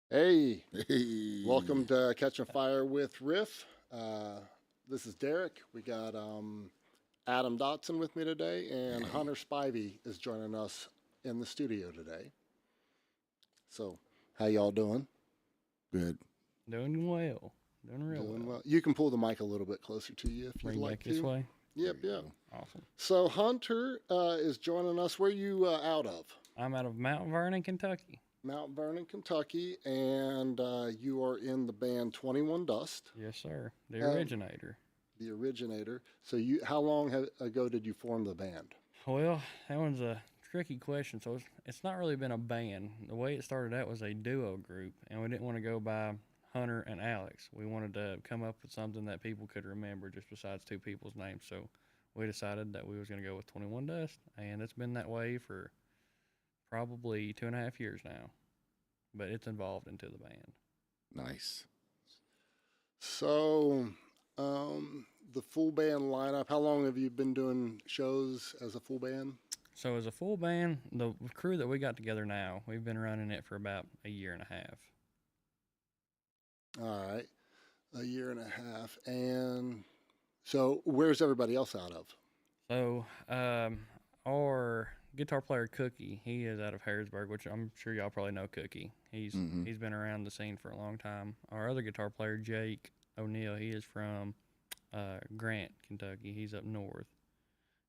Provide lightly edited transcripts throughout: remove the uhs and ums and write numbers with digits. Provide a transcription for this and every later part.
Hey, welcome Hey. to Catching Fire with Riff. This is Derek. We got Adam Dotson with me today, and Hey. Hunter Spivey is joining us in the studio today. So, how y'all doing? Good. Doing well. Doing real Doing well. well. You can pull the mic a little bit closer to you if you'd Bring like back this to. way. There Yep, you yep. go. Awesome. So Hunter is joining us. Where you out of? I'm out of Mount Vernon, Kentucky. Mount Vernon, Kentucky, and you are in the band 21 Dust. Yes, sir. The Um, originator. the originator. So how long ago did you form the band? Well, that one's a tricky question. So it's not really been a band. The way it started out was a duo group, and we didn't want to go by Hunter and Alex. We wanted to come up with something that people could remember just besides two people's names. So we decided that we was going to go with 21 Dust, and it's been that way for probably 2.5 years now. But it's evolved into the band. Nice. So, the full band lineup. How long have you been doing shows as a full band? So as a full band, the crew that we got together now, we've been running it for about a year and a half. All right, a year and a half. And so, where's everybody else out of? So our guitar player Cookie, he is out of Harrisburg, which I'm sure y'all probably know Cookie. He's Mm-hmm. he's been around the scene for a long time. Our other guitar player Jake O'Neill, he is from Grant, Kentucky. He's up north.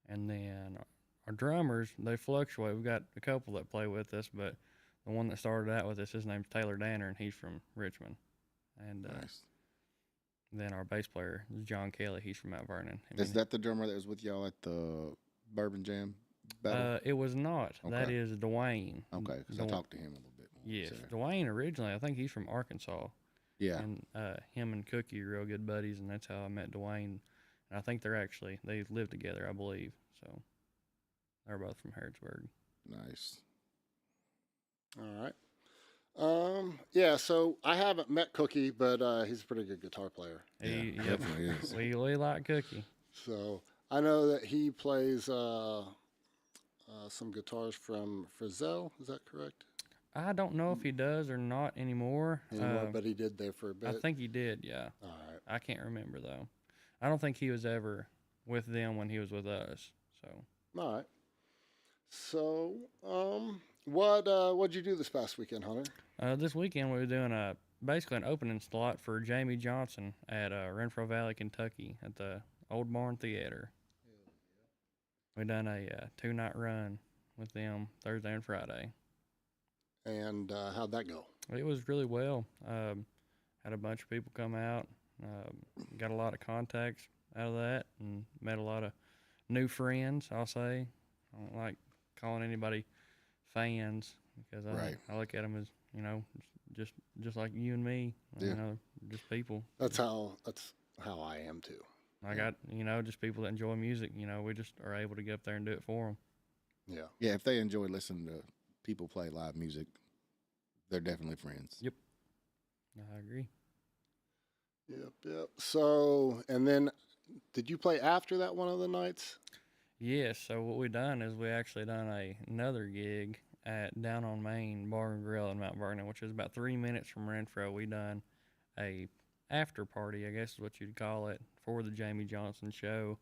And then our drummers, they fluctuate. We've got a couple that play with us, but the one that started out with us, his name's Taylor Danner, and he's from Richmond. And Nice. then our bass player is John Kelly. He's from Mount Vernon. Is that the drummer that was with y'all at the Bourbon Jam battle? It was not. That Okay. is Dwayne. Okay, because I talked to him a little bit more. Yes, So, Dwayne originally. I think he's from Arkansas, yeah. and him and Cookie are real good buddies, and that's how I met Dwayne. And I think they live together, I believe. So they're both from Harrodsburg. Nice. All right. Yeah. So I haven't met Cookie, but he's a pretty good guitar player. Yeah, He, yep, definitely is. we like Cookie. So I know that he plays some guitars from Frizzell. Is that correct? I don't know if he does or not anymore. Anymore, but he did there for a I bit. think he did. Yeah, All right. I can't remember though. I don't think he was ever with them when he was with us. So All right. So, what'd you do this past weekend, Hunter? this weekend we were doing basically an opening slot for Jamie Johnson at Renfro Valley, Kentucky, at the Old Barn Theater. We done a 2 night run with them Thursday and Friday. And how'd that go? It was really well. Had a bunch of people come out. Got a lot of contacts out of that, and met a lot of new friends. I'll say. I don't like calling anybody fans because Right. I look at them as just just like you and me. Yeah. Just people. That's how I am too. I got just people that enjoy music. We just are able to get up there and do it for them. Yeah. Yeah, if they enjoy listening to people play live music, they're definitely friends. Yep, I agree. Yep. Yep. So, and then, did you play after that one of the nights? Yes. So what we done is we actually done another gig at Down on Main Bar and Grill in Mount Vernon, which is about 3 minutes from Renfro. We done a after party, I guess is what you'd call it, for the Jamie Johnson show.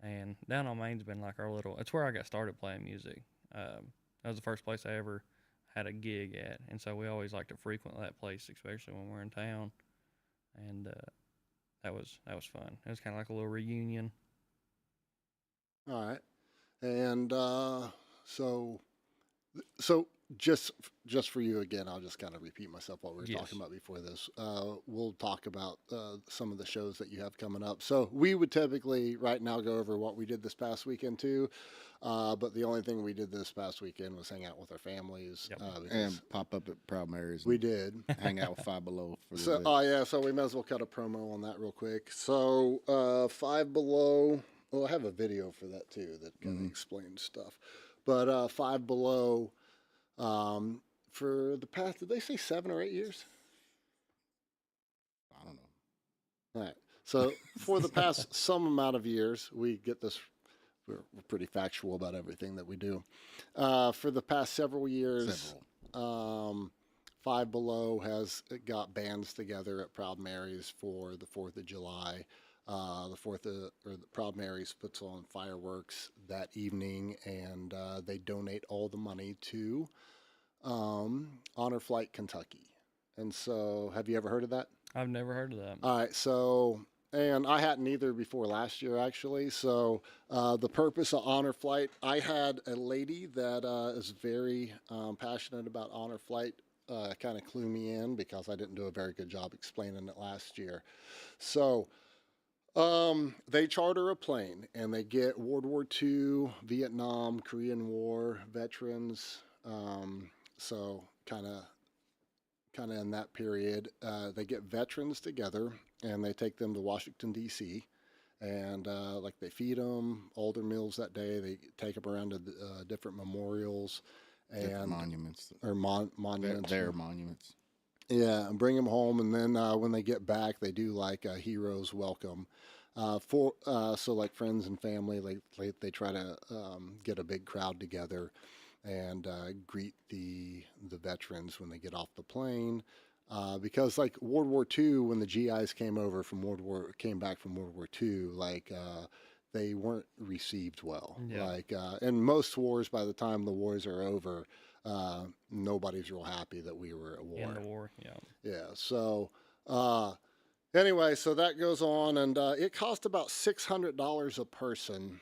And Down on Main's been like our little. It's where I got started playing music. That was the first place I ever had a gig at, and so we always like to frequent that place, especially when we're in town. And that was fun. It was kind of like a little reunion. All right. And so so just for you again, I'll just kind of repeat myself what we were Yes. talking about before this. We'll talk about some of the shows that you have coming up. So we would typically right now go over what we did this past weekend too. But the only thing we did this past weekend was hang out with our families. Yep. Because And pop up at Proud Mary's we and did. hang out with Five Below for a So, little bit. yeah, so we might as well cut a promo on that real quick. So, Five Below, well, I have a video for that too that kind of explains stuff. But Five Below, for the past, did they say 7 or 8 years? I don't know. All right. So, for the past some amount of years, we get this, we're pretty factual about everything that we do. For the past several years, Several. Five Below has got bands together at Proud Mary's for the 4th of July. The Proud Mary's puts on fireworks that evening, and they donate all the money to Honor Flight Kentucky. And so, have you ever heard of that? I've never heard of that. All right, so, and I hadn't either before last year, actually. So, the purpose of Honor Flight, I had a lady that is very passionate about Honor Flight kind of clue me in because I didn't do a very good job explaining it last year. So, they charter a plane and they get World War II, Vietnam, Korean War veterans. So, kind of in that period, they get veterans together and they take them to Washington D.C. and like they feed them all their meals that day. They take them around to different memorials and monuments or monuments. Their monuments. Yeah, and bring them home, and then when they get back, they do like a hero's welcome. So like friends and family, they try to get a big crowd together and greet the veterans when they get off the plane. Because like World War II, when the GIs came back from World War II, they weren't received well. Yeah. In most wars, by the time the wars are over, nobody's real happy that we were at war. In the war, yeah. Yeah. So anyway, so that goes on, and it cost about $600 a person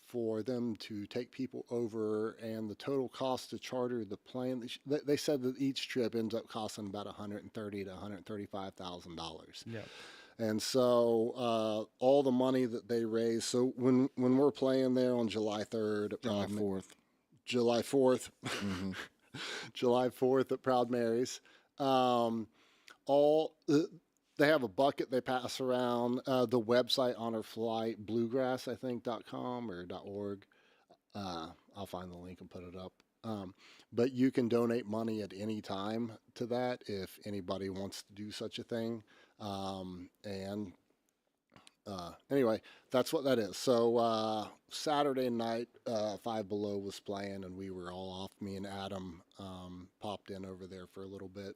for them to take people over, and the total cost to charter the plane. They said that each trip ends up costing about $130,000 to $135,000. Yeah. And so all the money that they raise. So when we're playing there on July 3rd, July 4th. July 4th, Mm-hmm. July 4th at Proud Mary's. They have a bucket they pass around. The website Honor Flight Bluegrass, I think, .com or .org. I'll find the link and put it up. But you can donate money at any time to that if anybody wants to do such a thing. Anyway, that's what that is. So Saturday night, Five Below was playing, and we were all off. Me and Adam popped in over there for a little bit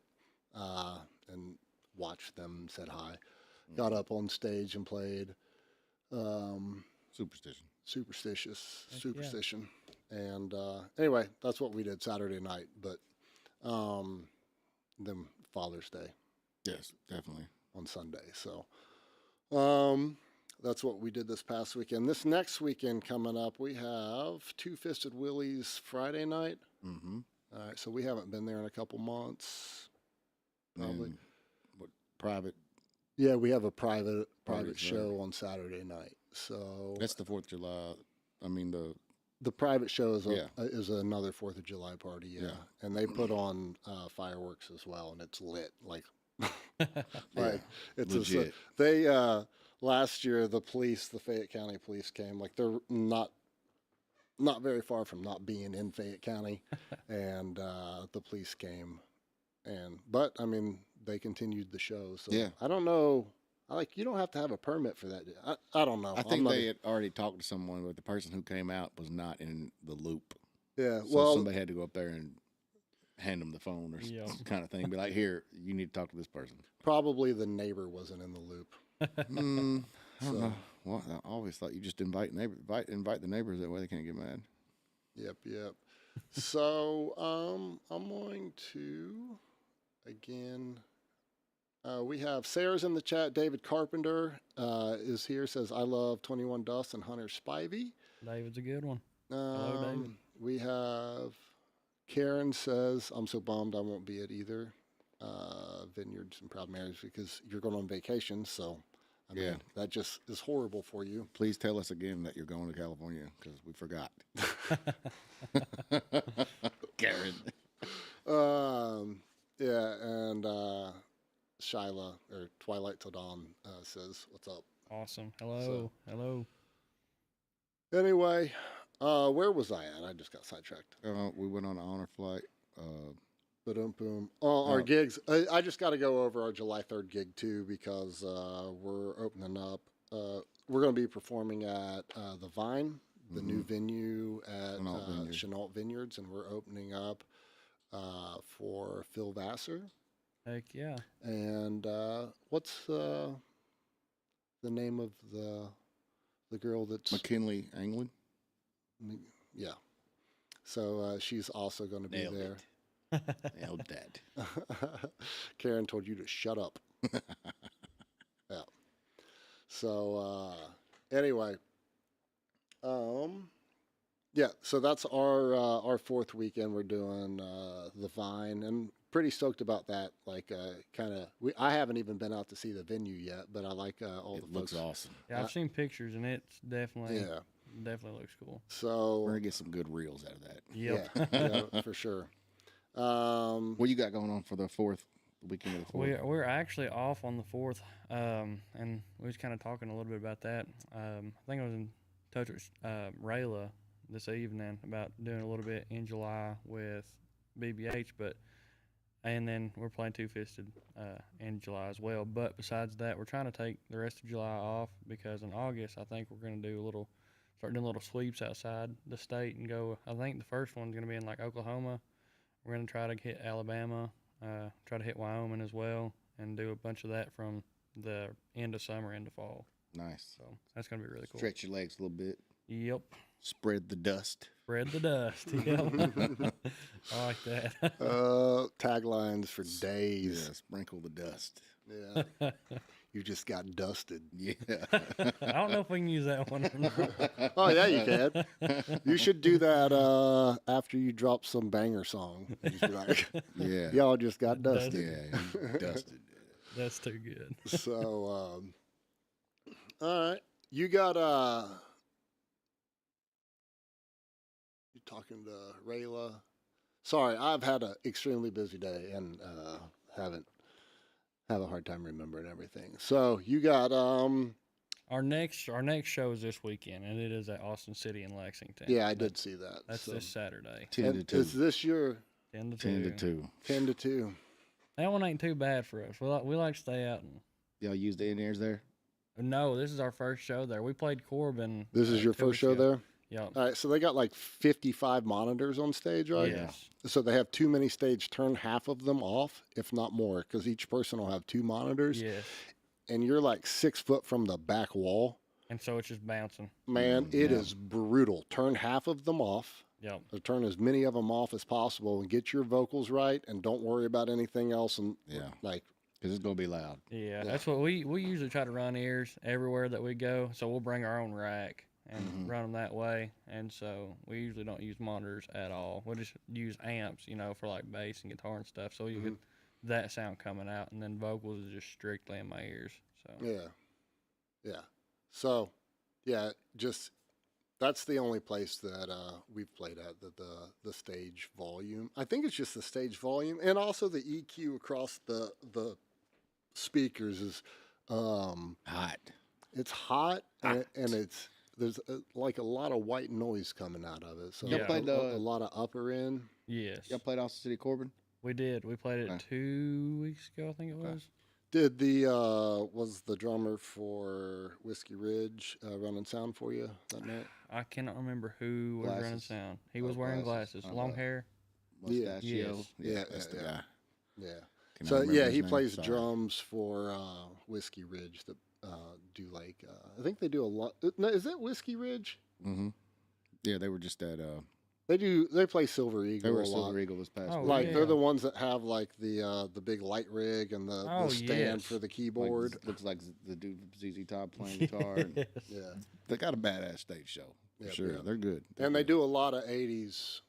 and watched them, said hi. Got up on stage and played Superstition. And anyway, that's what we did Saturday night. But then Father's Day. Yes, definitely. On Sunday. So that's what we did this past weekend. This next weekend coming up, we have Two Fisted Willie's Friday night. Mm-hmm. All right, so we haven't been there in a couple months. Probably. And what, private? Yeah, we have a private Party show on Saturday night. So that's the 4th of July. I mean the private show is Yeah. is another 4th of July party. Yeah, and they put on fireworks as well, and it's lit like. It's legit. They last year the Fayette County police came. Like they're not very far from not being in Fayette County, and the police came, but I mean they continued the show. So Yeah. I don't know. You don't have to have a permit for that. I don't know. I think they had already talked to someone, but the person who came out was not in the loop. Yeah. So Well, somebody had to go up there and hand them the phone or some kind of thing. Be like, here, you need to talk to this person. probably the neighbor wasn't in the loop. I don't know. Well, I always thought you just invite the neighbors. That way they can't get mad. Yep. So I'm going to again. We have Sarah's in the chat. David Carpenter is here. Says I love 21 Dust and Hunter Spivey. David's a good one. Hello, David. We have Karen says I'm so bummed I won't be at either Vineyards and Proud Marys because you're going on vacation. So I mean, that just is horrible for you. Please tell us again that you're going to California because we forgot. Karen. Yeah, and Shyla or Twilight Till Dawn says, "What's up?" Awesome. Hello. Hello. Anyway, where was I at? I just got sidetracked. We went on an honor flight. Boom. Our gigs. I just got to go over our July 3rd gig too because we're opening up. We're going to be performing at the Vine, the new venue at Chenault Vineyards, and we're opening up for Phil Vassar. Heck yeah. And what's the name of the girl that's McKinley Anglin. yeah. So she's also going to be Nailed there. Nailed that. Karen told you to shut up. Yeah. So anyway, yeah. So that's our fourth weekend. We're doing the Vine, and pretty stoked about that. Like kind of, I haven't even been out to see the venue yet, but I like all It the looks folks. awesome. Yeah, I've seen pictures and it's definitely Yeah. definitely looks cool. We're So gonna get some good reels out of that. Yep. yeah, for sure. What you got going on for the weekend of the fourth? We're actually off on the 4th, and we was kind of talking a little bit about that. I think I was in touch with Rayla this evening about doing a little bit in July with BBH, and then we're playing Two Fisted in July as well. But besides that, we're trying to take the rest of July off because in August I think we're going to start doing little sweeps outside the state and go. I think the first one's going to be in like Oklahoma. We're going to try to hit Alabama. Try to hit Wyoming as well, and do a bunch of that from the end of summer into fall. Nice. So that's gonna be really cool. Stretch your legs a little bit. Yep. Spread the dust. Spread the dust. Yep. I like that. Taglines for days. Yeah, sprinkle the dust. Yeah. You just got dusted. Yeah. I don't know if we can use that one or not. Oh yeah, you can. You should do that after you drop some banger song. You just be like, Yeah. y'all just got dusted. Yeah. You dusted. That's too good. So, all right, you got you talking to Rayla? Sorry, I've had an extremely busy day and haven't have a hard time remembering everything. So you got Our next show is this weekend, and it is at Austin City in Lexington. yeah, I did see that. That's So- this Saturday, 10 to 2. Is this your 10 to 10 to 2. 2. 10 to 2? That one ain't too bad for us. We like to stay out and. Y'all use the in-ears there? No, this is our first show there. We played Corbin. This is your 2 first weeks show ago. there? Yep. All right, so they got like 55 monitors on stage, right? Yes. So they have too many stage, turn half of them off, if not more, because each person will have 2 monitors. Yes. And you're like 6 foot from the back wall. And so it's just bouncing. Man, it is brutal. Turn half of them off. Yep. Or turn as many of them off as possible and get your vocals right, and don't worry about anything else. And Yeah. like, Because it's going to be loud. Yeah, that's what we usually try to run ears everywhere that we go. So we'll bring our own rack and run them that way. And so we usually don't use monitors at all. We'll just use amps, for like bass and guitar and stuff. So you get that sound coming out, and then vocals is just strictly in my ears. So yeah. So, yeah, just that's the only place that we've played at the stage volume. I think it's just the stage volume, and also the EQ across the speakers is Hot. it's hot, and there's like a lot of white noise coming out of it. So Y'all played, a lot of upper end. yes, Y'all played Austin City Corbin? we did. We played it Okay. 2 weeks ago, I think it was. Did the was the drummer for Whiskey Ridge running sound for you that night? I cannot remember who was running Glasses. sound. He was wearing glasses, glasses. long hair. Yeah. Mustachio? Yes. Yeah, That's the yeah. guy. Yeah. Cannot So remember yeah, his he name, plays sorry. drums for Whiskey Ridge. That do like I think they do a lot. No, is it Whiskey Ridge? Mm-hmm. Yeah, they were just at They play Silver Eagle. they were a at lot. Silver Eagle this past Oh, week. Like yeah. they're the ones that have like the big light rig and the Oh, stand yes. for the Like, keyboard. looks like the dude from ZZ Top playing guitar. And Yes. Yeah, they got a badass stage show. For Yeah, sure. yeah. They're good. and they do a lot of '80s.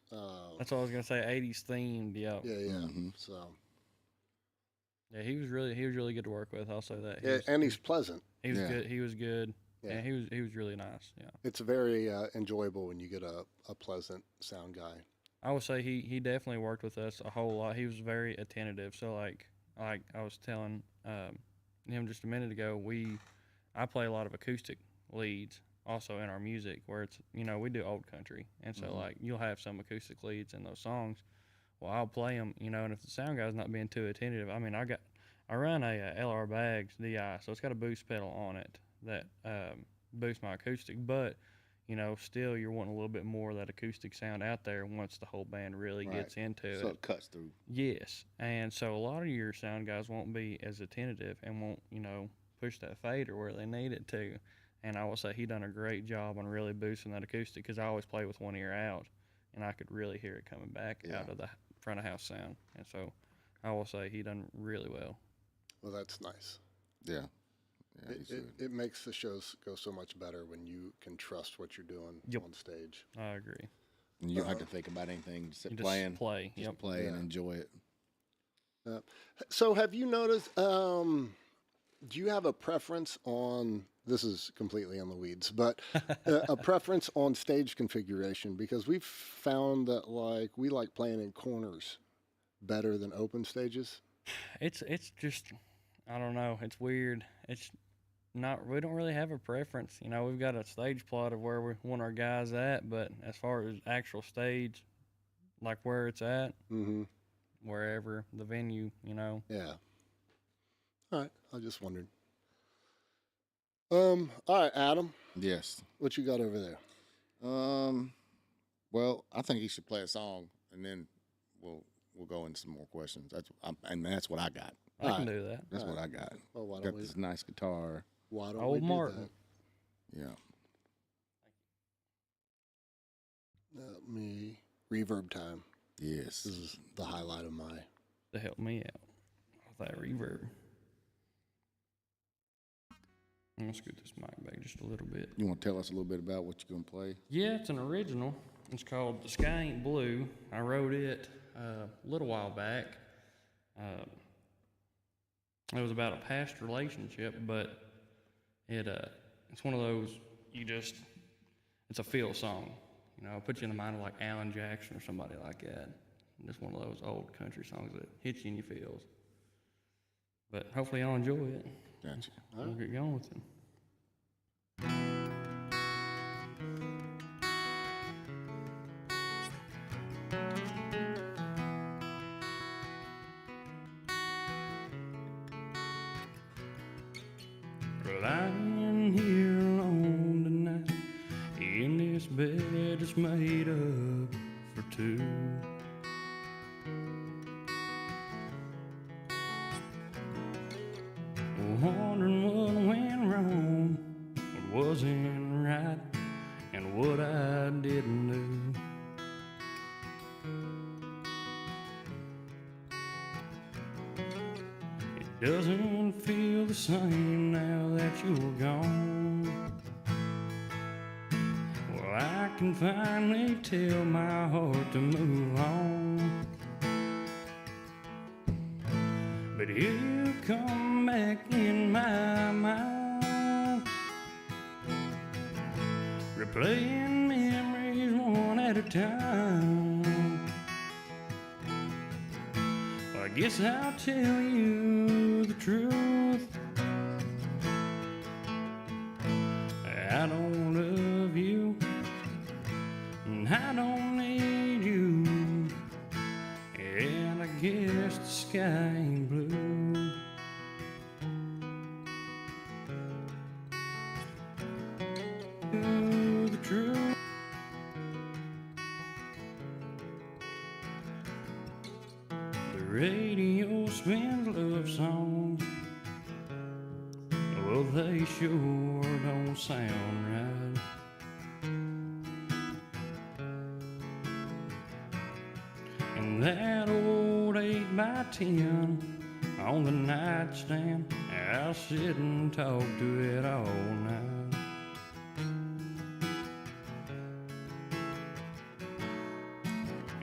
That's what I was gonna say. 80s themed. Yep. Yeah, yeah. Mhm. So Yeah, he was really good to work with. I'll say that. yeah, and he's pleasant. he was Yeah. good. He was good. Yeah. Yeah, he was really nice. Yeah. It's very enjoyable when you get a pleasant sound guy. I would say he definitely worked with us a whole lot. He was very attentive. So like I was telling him just a minute ago, I play a lot of acoustic leads also in our music where it's we do old country, and so like you'll have some acoustic leads in those songs. Well, I'll play them, and if the sound guy's not being too attentive, I mean I run a LR Bags DI, so it's got a boost pedal on it that boosts my acoustic, but still you're wanting a little bit more of that acoustic sound out there once the whole band really Right. gets into So it. it cuts through. Yes, and so a lot of your sound guys won't be as attentive and won't, push that fader where they need it to. And I will say he done a great job on really boosting that acoustic because I always play with one ear out, and I could really hear it coming back Yeah. out of the front of house sound. And so I will say he done really well. Well, that's nice. Yeah. Yeah, It makes the shows go so much better when you can trust what you're doing Yep. on stage. I agree. and you don't have to think about anything. Just You just playing. play. Just Yep. play and Yeah. enjoy it. So, have you noticed? Do you have a preference on? This is completely in the weeds, but a preference on stage configuration because we've found that we like playing in corners better than open stages. It's just I don't know. It's weird. It's not. We don't really have a preference. We've got a stage plot of where we want our guys at, but as far as actual stage, like where it's at, Mm-hmm. wherever the venue, Yeah. All right. I just wondered. All right, Adam, Yes. what you got over there? Well, I think he should play a song, and then we'll go into some more questions. That's what I got. I can Alright. do that. That's what I got. Well, why Got don't we? this nice guitar. Why don't Old we do Martin. Yeah. that? Let me reverb time. Yes. This is the highlight of my. To help me out with that reverb. I'm gonna scoot this mic back just a little bit. You want to tell us a little bit about what you're gonna play? Yeah, it's an original. It's called "The Sky Ain't Blue." I wrote it a little while back. It was about a past relationship, but it's one of those it's a feel song. It puts you in the mind of like Alan Jackson or somebody like that. Just one of those old country songs that hits you in your feels. But hopefully y'all enjoy it. Gotcha. We'll get going with it. Lying here alone tonight in this bed that's made up for two. Wondering what went wrong, what wasn't right, and what I didn't do. It doesn't feel the same now that you're gone. Well, I can finally tell my heart to move on. But here you come back in my mind, replaying memories one at a time. Well, I guess I'll tell you the truth. I don't love you, and I don't need you, and I guess the sky ain't blue. The truth. The radio spins love songs. Well, they sure don't sound right. And that old 8x10 on the nightstand, I'll sit and talk to it all night.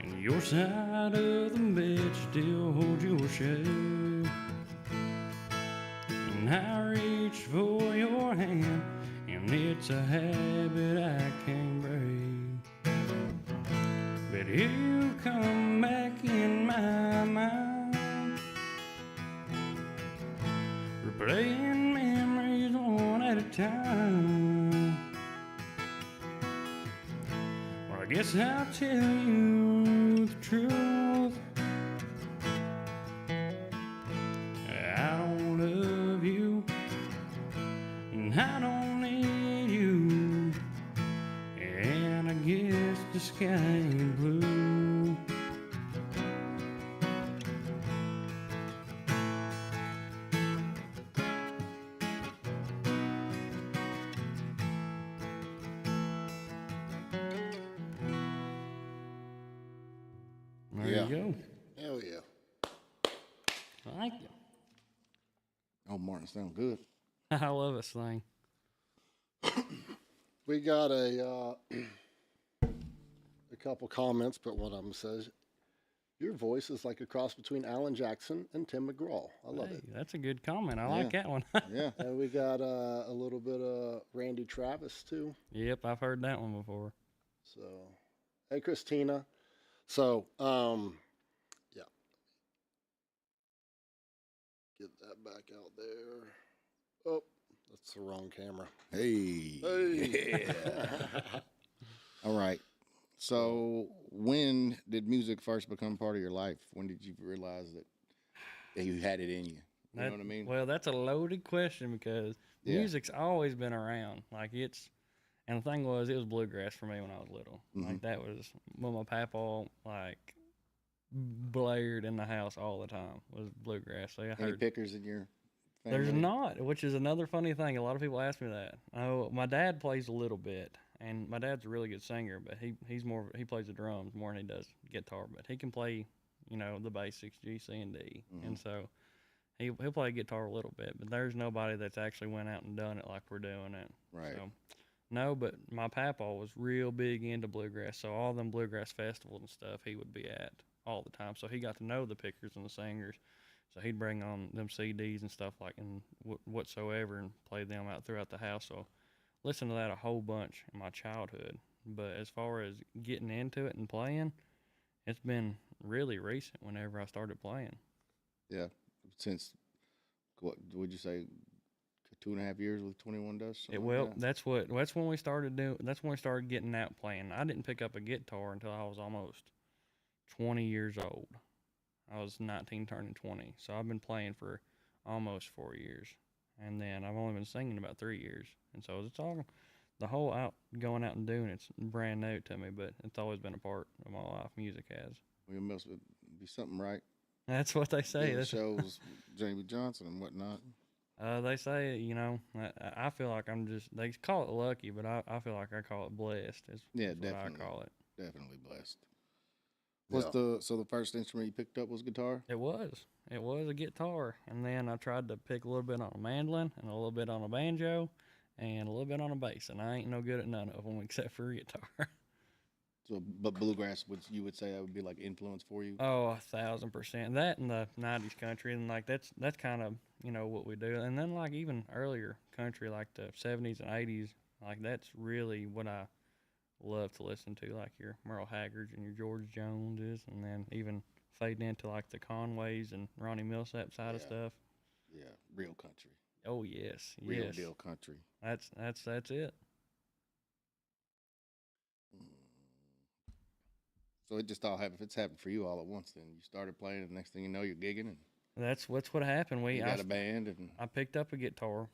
And your side of the bed still holds your shade. And I reach for your hand, and it's a habit I can't break. But here you come back in my mind, replaying memories one at a time. Well, I guess I'll tell you the truth. I don't love you, and I don't need you, ain't blue. There Yeah. you go. Hell yeah. Thank you. Oh, Martin, sound good. I love this thing. We got a couple comments, but one of them says, "Your voice is like a cross between Alan Jackson and Tim McGraw." I love Hey, it. that's a good comment. I like that one. Yeah. And we got a little bit of Randy Travis too. Yep, I've heard that one before. So, hey Christina. So, yeah, get that back out there. Oh, that's the wrong camera. Hey. Hey. Yeah. All right. So, when did music first become part of your life? When did you realize that you had it in you? You know what I mean? Well, that's a loaded question because Yeah. music's always been around. Like and the thing was, it was bluegrass for me when I was little. Like that was when my papa like blared in the house all the time was bluegrass. So I Any heard. pickers in your family? There's not, which is another funny thing. A lot of people ask me that. Oh, my dad plays a little bit, and my dad's a really good singer, but he plays the drums more than he does guitar. But he can play, the basics, G, C, and D, and so he'll play guitar a little bit. But there's nobody that's actually went out and done it like we're doing it. Right. So, no, but my papa was real big into bluegrass, so all them bluegrass festivals and stuff he would be at all the time. So he got to know the pickers and the singers. So he'd bring on them CDs and stuff like and whatsoever and play them out throughout the house. So listen to that a whole bunch in my childhood. But as far as getting into it and playing, it's been really recent whenever I started playing. Yeah. Since, what would you say, 2.5 years with 21 Dust? That's when we started doing. That's when we started getting out playing. I didn't pick up a guitar until I was almost 20 years old. I was 19 turning 20. So I've been playing for almost 4 years. And then I've only been singing about 3 years. And so it's all, the whole going out and doing it's brand new to me, but it's always been a part of my life. Music has. Well, you must be something right. That's what they say. Doing shows, Jamie Johnson and whatnot. They say, I feel like they call it lucky, but I feel like I call it blessed. Yeah, What definitely. I call it. Definitely blessed. Yeah. So the first instrument you picked up was guitar? It was. It was a guitar. And then I tried to pick a little bit on a mandolin and a little bit on a banjo and a little bit on a bass. And I ain't no good at none of them except for guitar. So, but bluegrass, you would say that would be like influence for you? Oh, 1,000%. That and the 90s country. And like that's kind of, what we do. And then like even earlier country, like the 70s and 80s, like that's really what I love to listen to, like your Merle Haggards and your George Joneses, and then even fading into like the Conways and Ronnie Millsap side of Yeah. stuff. Yeah, real country. Oh yes, Real yes. deal country. That's it. So it just all happened. If it's happened for you all at once, then you started playing, and the next thing you know, you're gigging, and That's what happened. you got a band, and I picked up a guitar,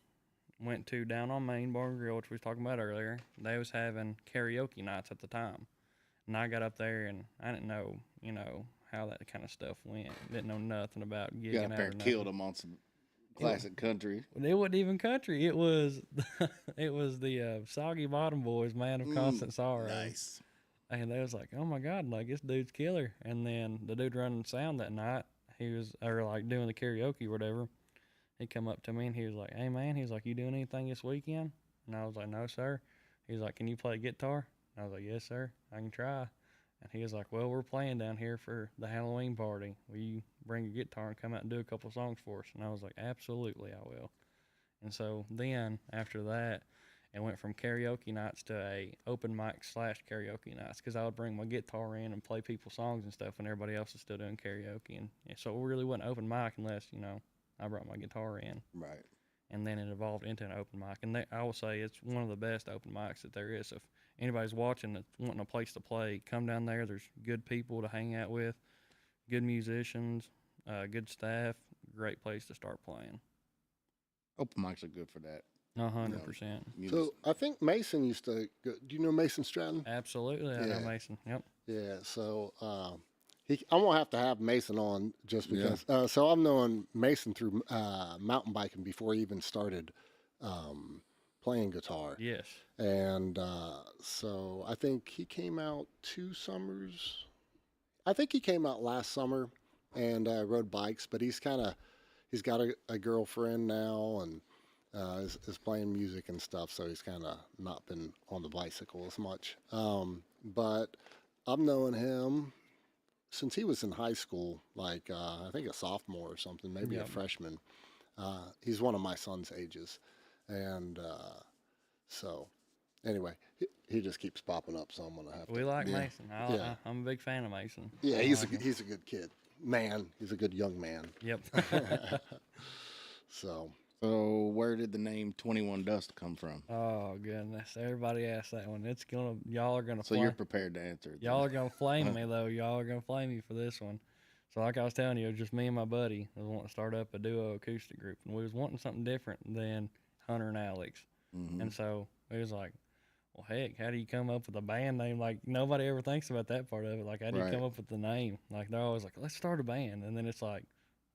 went to Down on Main Bar and Grill, which we was talking about earlier. They was having karaoke nights at the time, and I got up there and I didn't know, how that kind of stuff went. Didn't know nothing about gigging you got out up there or and nothing. killed them on some classic country. It wasn't even country. It was the Soggy Bottom Boys, Man of Constant Sorrow. Nice. And they was like, oh my God, like this dude's killer. And then the dude running sound that night, like doing the karaoke or whatever. He come up to me and he was like, hey man, he's like, you doing anything this weekend? And I was like, no sir. He's like, can you play guitar? And I was like, yes sir, I can try. And he was like, well, we're playing down here for the Halloween party. Will you bring your guitar and come out and do a couple songs for us? And I was like, absolutely, I will. And so then after that, it went from karaoke nights to a open mic / karaoke nights because I would bring my guitar in and play people's songs and stuff when everybody else was still doing karaoke. And so it really wasn't open mic unless, I brought my guitar in. Right. And then it evolved into an open mic. And I will say it's one of the best open mics that there is. If anybody's watching that's wanting a place to play, come down there. There's good people to hang out with, good musicians, good staff, great place to start playing. Open mics are good for that. 100%. So I think Mason used to go, do you know Mason Stratton? Absolutely, I know Yeah. Mason. Yep. Yeah, so I won't have to have Mason on just because. So I've known Mason through mountain biking before he even started playing guitar, Yes. and so I think he came out 2 summers. I think he came out last summer and rode bikes, but he's got a girlfriend now and is playing music and stuff, so he's kind of not been on the bicycle as much. But I've known him since he was in high school, like I think a sophomore or something, maybe a Yep. freshman. He's one of my son's ages, and so anyway, he just keeps popping up, so I'm gonna have to. We like Yeah. Mason. Yeah. I'm a big fan of Mason. Yeah, I he's like him. he's a good kid, man. He's a good young man. Yep. So So where did the name 21 Dust come from? Oh goodness, everybody asks that one. Y'all are gonna. So you're prepared to answer it. Y'all are gonna flame me though. Y'all are gonna flame me for this one. So like I was telling you, it was just me and my buddy was wanting to start up a duo acoustic group, and we was wanting something different than Hunter and Alex. Mhm. And so it was like, well, heck, how do you come up with a band name? Like nobody ever thinks about that part of it. Like how do you Right. come up with the name? Like they're always like, let's start a band, and then it's like,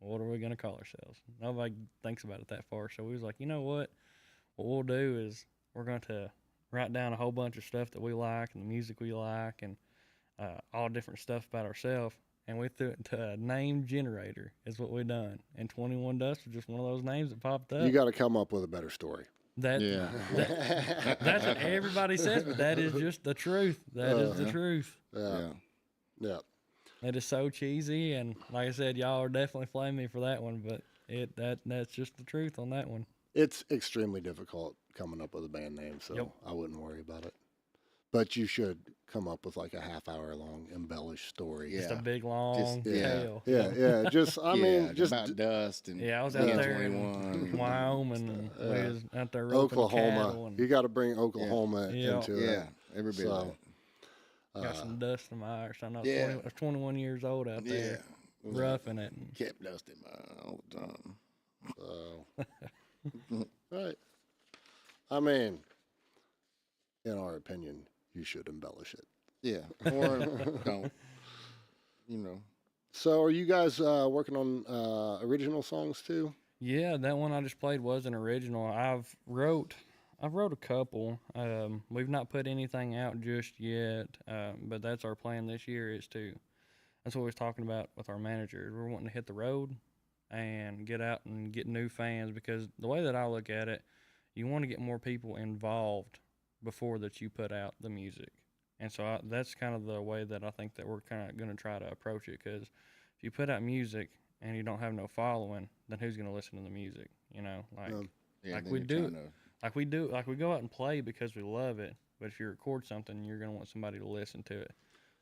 what are we gonna call ourselves? Nobody thinks about it that far. So we was like, you know what? What we'll do is we're going to write down a whole bunch of stuff that we like and the music we like and all different stuff about ourselves. And we threw it into a name generator is what we done. And 21 Dust was just one of those names that popped up. you got to come up with a better story. That, Yeah. that's what everybody says, but that is just the truth. That is the truth. Yeah. Yeah. It is so cheesy, and like I said, y'all are definitely flaming me for that one, but that's just the truth on that one. It's extremely difficult coming up with a band name, so Yep. I wouldn't worry about it. But you should come up with like a half-hour long embellished story. Just a Yeah. big long yeah. tale. Yeah. Just I mean, just about dust and Yeah, I was out there 21 in Wyoming, and we was out there roping cattle, Oklahoma. and You got to bring Oklahoma Yeah. into Yeah, it. every bit So, of it. got some dust in my Irish. I know Yeah. I was 21 years old out Yeah. there, roughing it. And Kept dusting all the time. So, right. I mean, in our opinion, you should embellish it. Yeah. Or don't. You know. So, are you guys working on original songs too? yeah, that one I just played was an original. I've wrote a couple. We've not put anything out just yet, but that's our plan this year. That's what we was talking about with our manager. We're wanting to hit the road and get out and get new fans, because the way that I look at it, you want to get more people involved before that you put out the music. And so that's kind of the way that I think that we're kind of going to try to approach it, because if you put out music and you don't have no following, then who's going to listen to the music? You know, Yeah, Like then we you're do- trying to- we go out and play because we love it. But if you record something, you're going to want somebody to listen to it.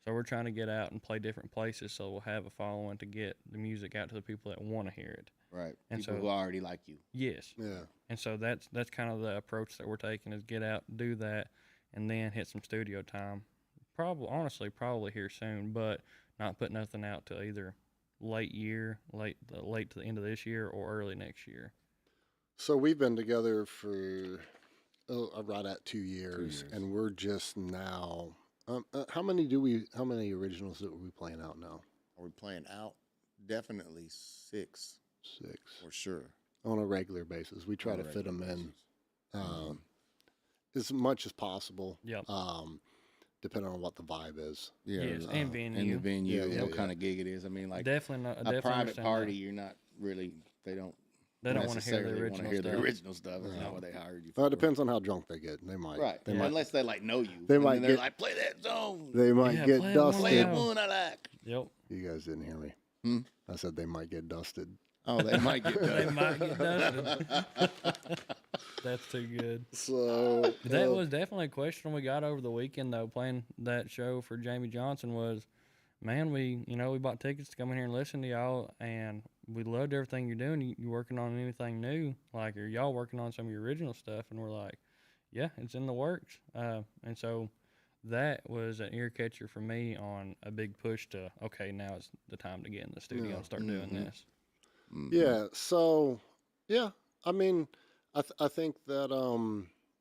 So we're trying to get out and play different places, so we'll have a following to get the music out to the people that want to hear it. Right. And People so- who already like you. Yes. Yeah. And so that's kind of the approach that we're taking, is get out, do that, and then hit some studio time. Probably here soon, but not put nothing out till either late to the end of this year or early next year. So we've been together for right at 2 years, and we're just now. How many originals that we playing out now? Are we playing out? Definitely 6 6 for sure. on a regular basis. We try On a to fit them regular in basis. as much as possible. Yep. Depending on what the vibe is. Yeah. Yes, and And venue. the venue, Yeah, what yeah. kind of gig it is. I mean, like Definitely not. a definitely private understand party, that. you're not really, they don't They don't want to hear the necessarily original wanna hear stuff. the original stuff. It's No. not what they hired you for. Well, it depends on how drunk they get. They might. Right. They Yeah. might. Unless they like know you. They And might then they're get- like, play that song. They might Yeah, get play it one Play dusted. that one I like. Yep. You guys didn't hear me. Hmm? I said they might get dusted. Oh, they might get They done. might get dusted. That's too good. So That was definitely a question we got over the weekend, though, playing that show for Jamie Johnson. Was, man, we bought tickets to come in here and listen to y'all, and we loved everything you're doing. You working on anything new? Like, are y'all working on some of your original stuff? And we're like, yeah, it's in the works. And so that was an ear catcher for me on a big push to, okay, now it's the time to get in the studio Yeah. and start doing Mhm. this. Mhm. yeah. So yeah. I mean, I think that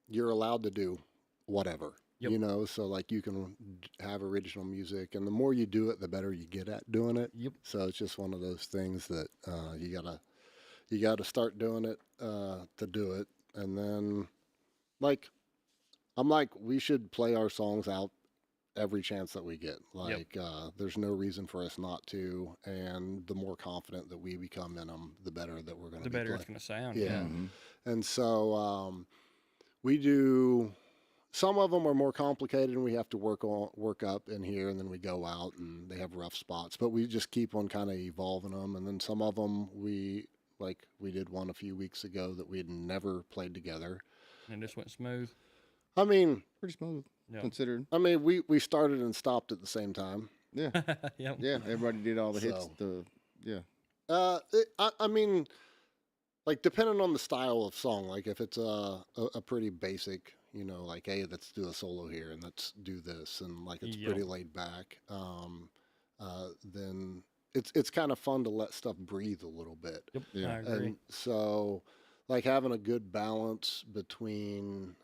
you're allowed to do whatever. Yep. You know, so like you can have original music, and the more you do it, the better you get at doing it. Yep. So it's just one of those things that you gotta start doing it to do it, and then like I'm like we should play our songs out every chance that we get. Like there's no reason for us not to, and the more confident that we become in them, the better that we're gonna The be better playing. it's gonna sound. Yeah. Mhm. And so we do. Some of them are more complicated, and we have to work up in here, and then we go out, and they have rough spots. But we just keep on kind of evolving them, and then some of them we did one a few weeks ago that we had never played together. And it just went smooth. I mean, Pretty smooth, Yeah. considered. we started and stopped at the same time. Yeah, Yep. yeah. Everybody did all the hits. So- Yeah. I mean, like depending on the style of song, like if it's a pretty basic, you know, like hey, let's do a solo here and let's do this, and like it's Yep. pretty laid back. Then it's kind of fun to let stuff breathe a little bit. Yep. Yeah. I agree. And so, like having a good balance between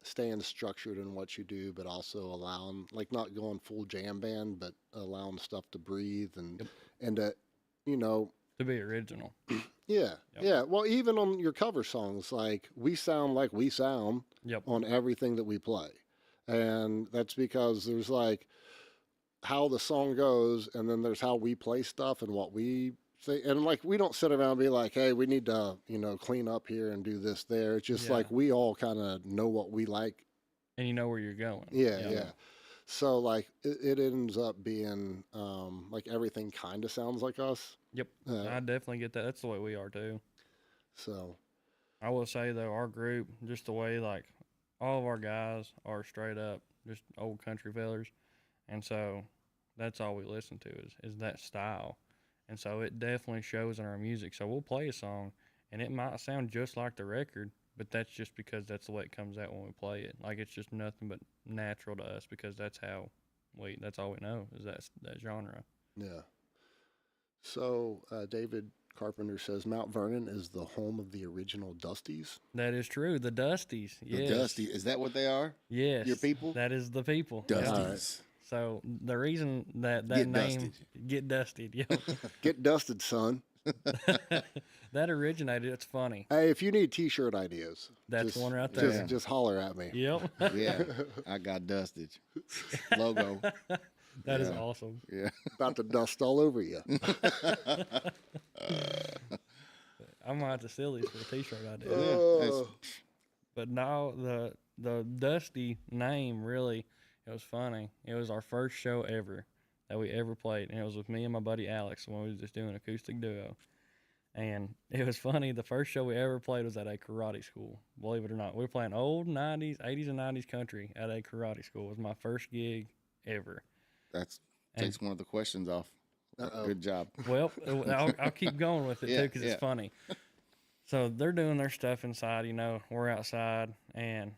staying structured in what you do, but also allowing, like, not going full jam band, but allowing stuff to breathe and Yep. and to, you know, To be original. yeah, Yep. yeah. Well, even on your cover songs, like we sound like we sound Yep. on everything that we play, and that's because there's like how the song goes, and then there's how we play stuff and what we say. And like we don't sit around and be like, "Hey, we need to, you know, clean up here and do this there." It's just Yeah. like we all kind of know what we like. And you know where you're going. Yeah, yeah. So like it ends up being like everything kind of sounds like us. Yep. Uh, I definitely get that. That's the way we are too. so I will say though, our group, just the way like all of our guys are straight up just old country fellers, and so that's all we listen to is that style, and so it definitely shows in our music. So we'll play a song, and it might sound just like the record, but that's just because that's the way it comes out when we play it. Like it's just nothing but natural to us because that's all we know is that genre. yeah. So David Carpenter says Mount Vernon is the home of the original Dusties. That is true. The Dusties. The Yes. Dusty. Is that what they are? Yes. Your people? That is the people. Yep. Dusties. So the reason that Get name dusted. get dusted, yep. Get dusted, son. That originated. It's funny. Hey, if you need T-shirt ideas, That's just, one right there. Just, just holler at me. Yep. Yeah. I got dusted. Logo. That is Yeah. awesome. Yeah. About to dust all over you. I might have to steal these for a T-shirt idea. Oh. But no, the Dusty name really, it was funny. It was our first show ever that we ever played, and it was with me and my buddy Alex when we was just doing an acoustic duo. And it was funny. The first show we ever played was at a karate school. Believe it or not, we were playing old '90s, '80s, and '90s country at a karate school. It was my first gig ever. That's And- takes one of the questions off. Uh-oh. Good job. Well, I'll keep going with it too Yeah, because yeah. it's funny. So they're doing their stuff inside, we're outside, and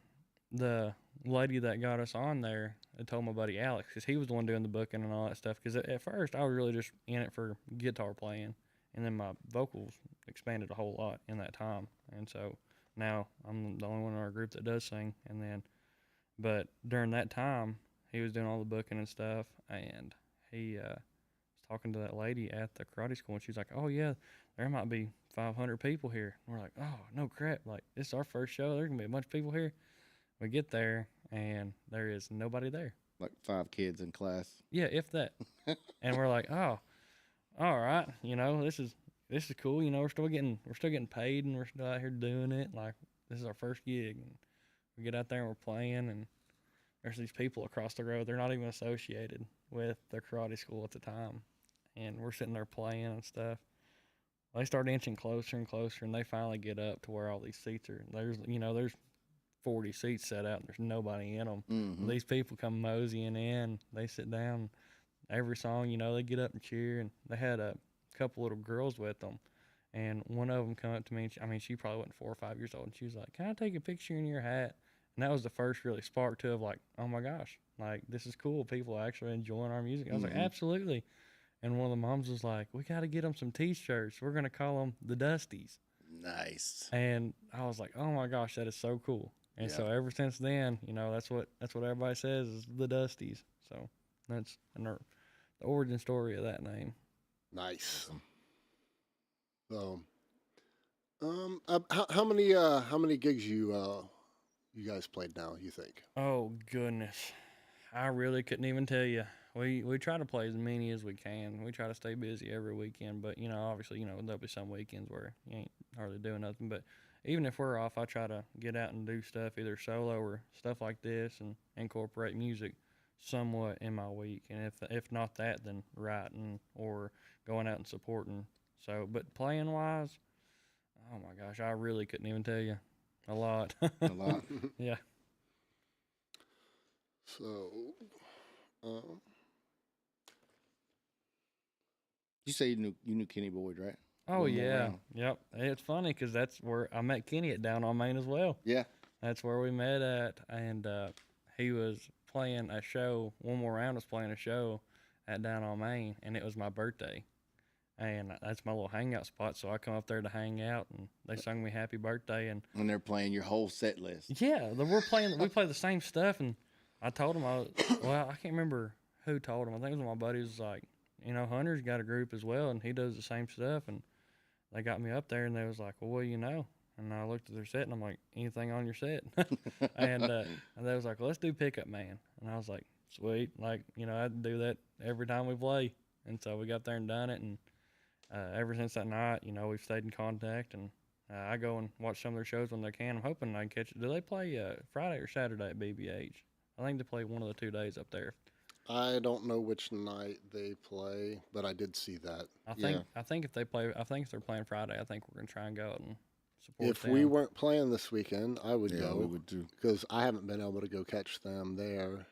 the lady that got us on there told my buddy Alex, because he was the one doing the booking and all that stuff. Because at first I was really just in it for guitar playing, and then my vocals expanded a whole lot in that time, and so now I'm the only one in our group that does sing. And then, but during that time, he was doing all the booking and stuff, and he was talking to that lady at the karate school, and she's like, "Oh yeah, there might be 500 people here." And we're like, "Oh no crap! Like this is our first show. There's gonna be a bunch of people here." We get there, and there is nobody there. Like 5 kids in class. Yeah, if that. And we're like, "Oh, all right. This is cool. We're still getting paid, and we're still out here doing it. Like this is our first gig." And we get out there and we're playing, and there's these people across the road. They're not even associated with the karate school at the time, and we're sitting there playing and stuff. They start inching closer and closer, and they finally get up to where all these seats are. There's 40 seats set out, and there's nobody in them. Mm-hmm. These people come moseying in. They sit down. Every song, they get up and cheer. And they had a couple little girls with them. And one of them come up to me. And she probably wasn't 4 or 5 years old. And she was like, "Can I take a picture in your hat?" And that was the first really spark to of like, oh my gosh, like this is cool. People are actually enjoying our music. I was like, Mhm. absolutely. And one of the moms was like, "We got to get them some T-shirts. We're gonna call them the Dusties." Nice. And I was like, oh my gosh, that is so cool. And Yeah. so ever since then, that's what everybody says is the Dusties. So that's the origin story of that name. Nice. Awesome. So, how many gigs you guys played now? You think? Oh goodness, I really couldn't even tell you. We try to play as many as we can. We try to stay busy every weekend, but obviously, there'll be some weekends where you ain't hardly doing nothing. But even if we're off, I try to get out and do stuff either solo or stuff like this, and incorporate music somewhat in my week. And if not that, then writing or going out and supporting. So, but playing wise, oh my gosh, I really couldn't even tell you. A lot. A lot. Yeah. So, um, You say you knew Kenny Boyd, right? Oh One more yeah. round. Yep. It's funny because that's where I met Kenny at Down on Main as well. Yeah. That's where we met at, and he was playing a show. One More Round was playing a show at Down on Main, and it was my birthday, and that's my little hangout spot. So I come up there to hang out, and they sung me happy birthday, and When they're playing your whole set list. yeah, we play the same stuff, and I told him well, I can't remember who told him. I think it was one of my buddies. Was like, Hunter's got a group as well, and he does the same stuff, and they got me up there, and they was like, well, what do you know? And I looked at their set, and I'm like, anything on your set? and they was like, well, let's do Pickup Man. And I was like, sweet. Like, I do that every time we play. And so we got up there and done it. And ever since that night, we've stayed in contact. And I go and watch some of their shows when they can. I'm hoping I can catch it. Do they play Friday or Saturday at BBH? I think they play one of the 2 days up there. I don't know which night they play, but I did see that. I think if they're playing Friday, I think we're gonna try and go out and support If them. we weren't playing this weekend, I would Yeah, go. we would too. Because I haven't been able to go catch them there,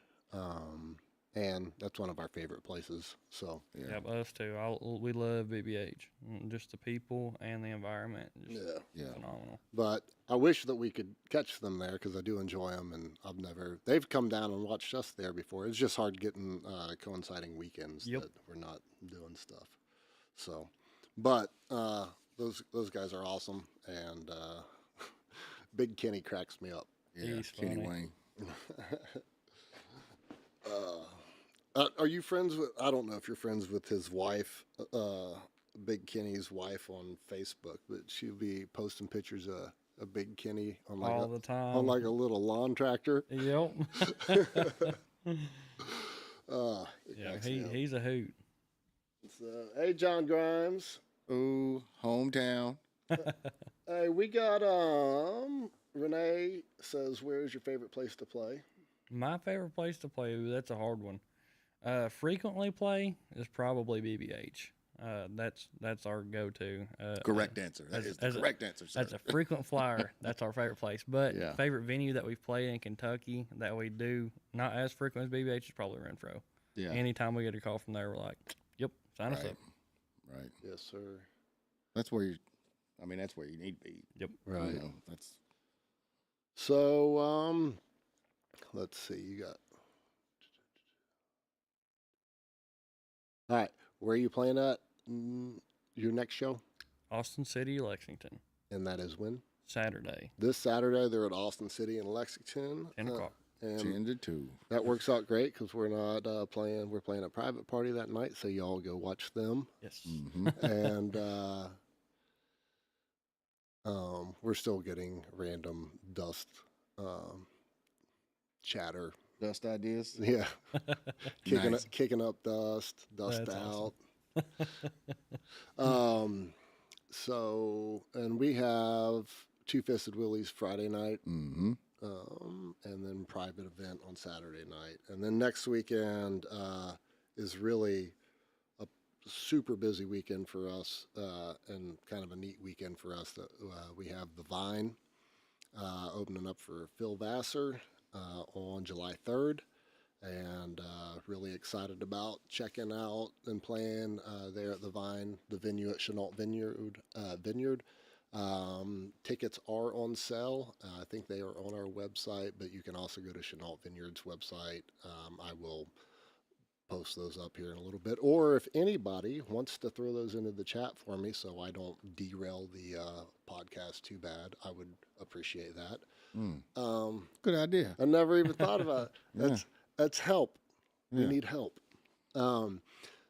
and that's one of our favorite places. So Yeah. Yep, us too. We love BBH. Just the people and the environment. Just Yeah. phenomenal. but I wish that we could catch them there because I do enjoy them, and they've come down and watched us there before. It's just hard getting coinciding weekends Yep. that we're not doing stuff. So, but those guys are awesome, and Big Kenny cracks me up. Yeah. He's Kenny funny. Wayne. Are you friends with? I don't know if you're friends with his wife, Big Kenny's wife on Facebook, but she'll be posting pictures of Big Kenny on All the time. on like a little lawn tractor. Yep. It Yeah, cracks me up. he's a hoot. So, hey, John Grimes. Oh, hometown. Hey, we got Renee says, "Where's your favorite place to play?" My favorite place to play, ooh, that's a hard one. Frequently play is probably BBH. That's our go-to. Correct answer. That is the as a- correct answer, sir. That's a frequent flyer. That's our favorite place. But Yeah. favorite venue that we've played in Kentucky that we do not as frequent as BBH is probably Renfro. Yeah. Anytime we get a call from there, we're like, "Yep, sign us Right. up." Right. Yes, sir. That's where that's where you need to be. Yep. Right. You know, that's So, let's see. You got. All right. Where are you playing at? Your next show? Austin City, Lexington, And that is when? Saturday, This Saturday, they're at Austin City and Lexington. 10 o'clock. And 10 to 2. that works out great because we're not playing. We're playing a private party that night, so y'all go watch them. Yes. Mm-hmm. And we're still getting random dust chatter. Dust ideas. Yeah, Nice. kicking up dust That's out. awesome. So, and we have Two Fisted Willie's Friday night, Mm-hmm. and then private event on Saturday night. And then next weekend is really a super busy weekend for us, and kind of a neat weekend for us. That we have the Vine opening up for Phil Vassar on July 3rd. And really excited about checking out and playing there at the Vine, the venue at Chenault Vineyard. Tickets are on sale. I think they are on our website, but you can also go to Chenault Vineyard's website. I will post those up here in a little bit. Or if anybody wants to throw those into the chat for me so I don't derail the podcast too bad, I would appreciate that. Good idea. I never even thought about it. Yeah. That's help. We Yeah. need help.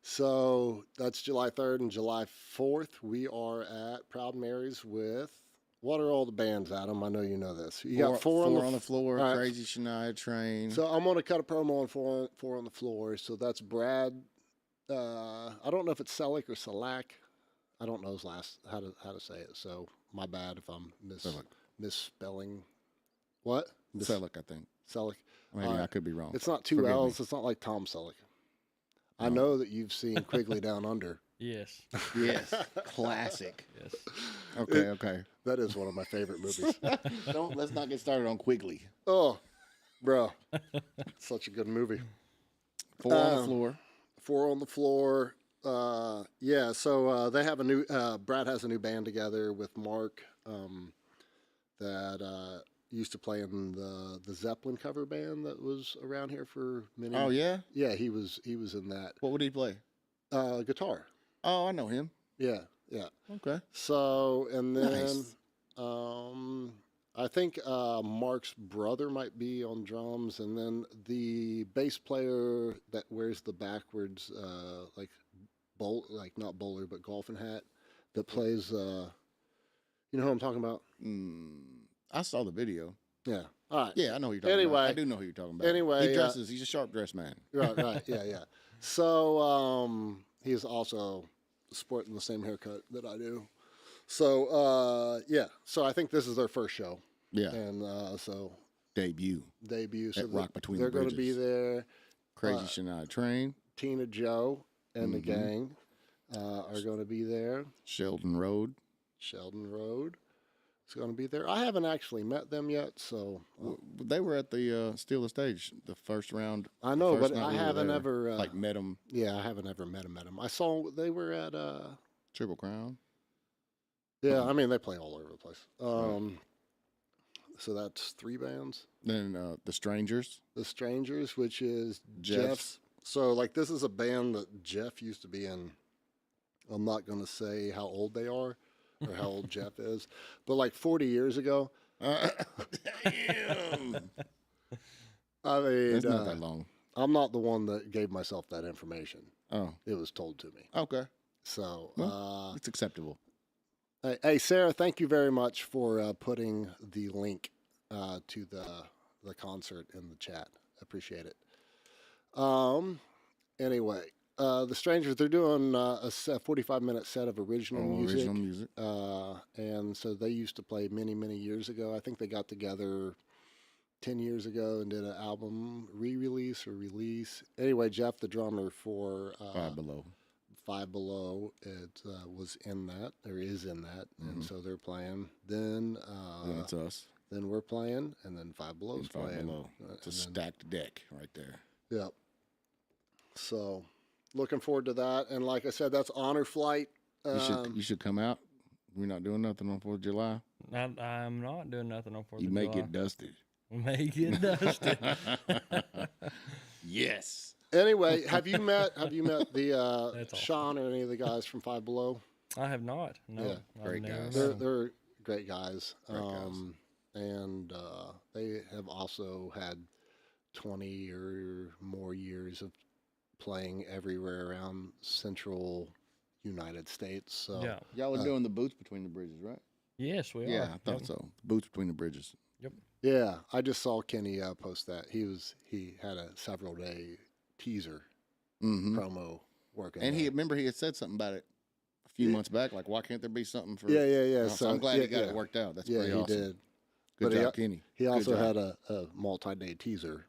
So that's July 3rd and July 4th. We are at Proud Mary's with, what are all the bands, Adam? I know you know this. You got four on the floor. all right. Crazy Shania Train. So I'm going to cut a promo on four on the floor. So that's Brad. I don't know if it's Selleck or Selak. I don't know his last, how to say it. So my bad if I'm misspelling. What? Selleck, I think. Selleck. Maybe I could be wrong. It's not two Forgive L's. me. It's not like Tom Selleck. I know that you've seen Quigley Down Under. Yes. Yes. Classic. Yes. Okay. That is one of my favorite movies. Let's not get started on Quigley. Oh, bro. Such a good movie. Four on the floor. Four on the floor. Yeah, so they have a new, Brad has a new band together with Mark that used to play in the Zeppelin cover band that was around here for many. Oh, yeah? Yeah, he was in that. What would he play? Guitar. Oh, I know him. Yeah. Okay. So, and then Nice. I think Mark's brother might be on drums, and then the bass player that wears the backwards, like not bowler, but golfing hat, that plays, you know who I'm talking about? I saw the video. Yeah. All right. Yeah, I know who you're talking Anyway. about. I do know who you're talking about. Anyway, He dresses. He's a sharp dressed man. Right. Yeah. So, he's also sporting the same haircut that I do. So, yeah. So I think this is their first show. Yeah. And so Debut. So At Rock Between they're the going to be Bridges. there. Crazy Shania Train. Tina Joe and the gang are going to be there. Sheldon Road. Sheldon Road is going to be there. I haven't actually met them yet, so They were at the Steel Stage, the first round. I know, first but night I we were haven't there. ever like met them. Yeah, I haven't ever met them. I saw they were at Triple Crown. yeah, I mean they play all over the place. So that's 3 bands. Then the Strangers. The Strangers, which is Jeff's. Jeff's. So like this is a band that Jeff used to be in. I'm not going to say how old they are or how old Jeff is, but like 40 years ago. Damn. I mean, That's not that long. I'm not the one that gave myself that information. Oh, It was told to me. okay. So, It's acceptable. hey, Sarah, thank you very much for putting the link to the concert in the chat. Appreciate it. Anyway, the Strangers, they're doing a 45-minute set of original music. Original music. And so they used to play many, many years ago. I think they got together 10 years ago and did an album re-release or release. Anyway, Jeff, the drummer for Five Below. Five Below, it was in that, or is in that, and so they're playing. Then Then it's us. then we're playing, and then Five Below's And Five playing. Below. It's a and then- stacked deck right there. Yep. So, looking forward to that. And like I said, that's Honor Flight. You should come out. We're not doing nothing on 4th of July. I'm not doing nothing on 4th You of may July. get dusted. May get dusted. Yes. Anyway, have you met the That's awesome. Sean or any of the guys from Five Below? I have not. No. Yeah, I've great never guys. met 'em. They're great guys. Great guys. And they have also had 20 or more years of playing everywhere around central United States. So Yeah. Y'all were doing the Boots Between the Bridges, right? Yes, we are. Yeah, I thought Yep. so. Boots Between the Bridges. yeah, I just saw Kenny post that. He had a several day teaser Mm-hmm. promo working. And he there. remember he had said something about it a few months back. Like, why can't there be something for? Yeah. So I'm glad he got it worked out. That's Yeah, pretty he awesome. did. Good But he- job, Kenny. He Good also job. had a multi-day teaser.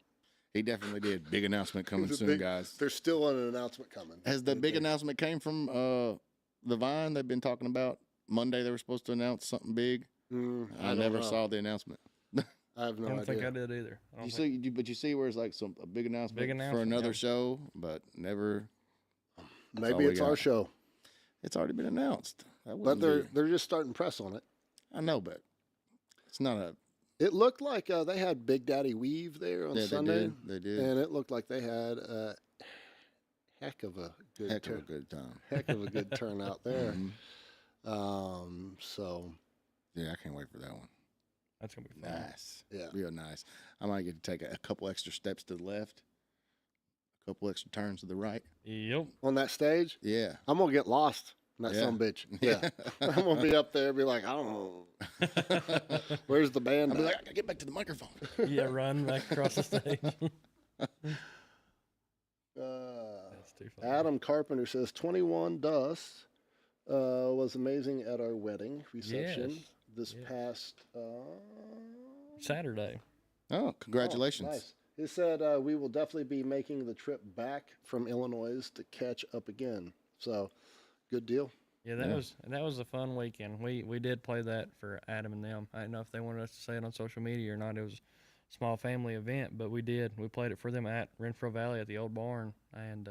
He definitely did. Big announcement coming There's a soon, big- guys. There's still an announcement coming. Has the big announcement came from the Vine they've been talking about? Monday they were supposed to announce something big. I I don't never know. saw the announcement. I have no I don't idea. think I did either. I don't You think- see, but you see where it's like a big announcement, for announcement, another yeah. show, but never. all Maybe we it's our got. show, It's already been announced. That but wouldn't they're be- they're just starting press on it. I know, but it's not a. It looked like they had Big Daddy Weave there on Yeah, Sunday, They did. and it looked like they had heck of a good Heck of a good time. heck of a good turnout there. Mhm. So Yeah, I can't wait for that one. That's gonna be fun. Nice. yeah. Real nice. I might get to take a couple extra steps to the left, a couple extra turns to the right. Yep. On that stage, Yeah. I'm gonna get lost. in That Yeah. son bitch. Yeah. I'm gonna be up there and be like, I don't know. Where's the band? I'll be at? like, I gotta get back to the microphone. Yeah, run back across the stage. That's too funny. Adam Carpenter says 21 Dust was amazing at our wedding reception Yes. this Yes. past Saturday. Oh, congratulations. Oh, nice. He said we will definitely be making the trip back from Illinois to catch up again. So, good deal. Yeah, that was a fun weekend. We did play that for Adam and them. I don't know if they wanted us to say it on social media or not. It was a small family event, but we did. We played it for them at Renfro Valley at the old barn, and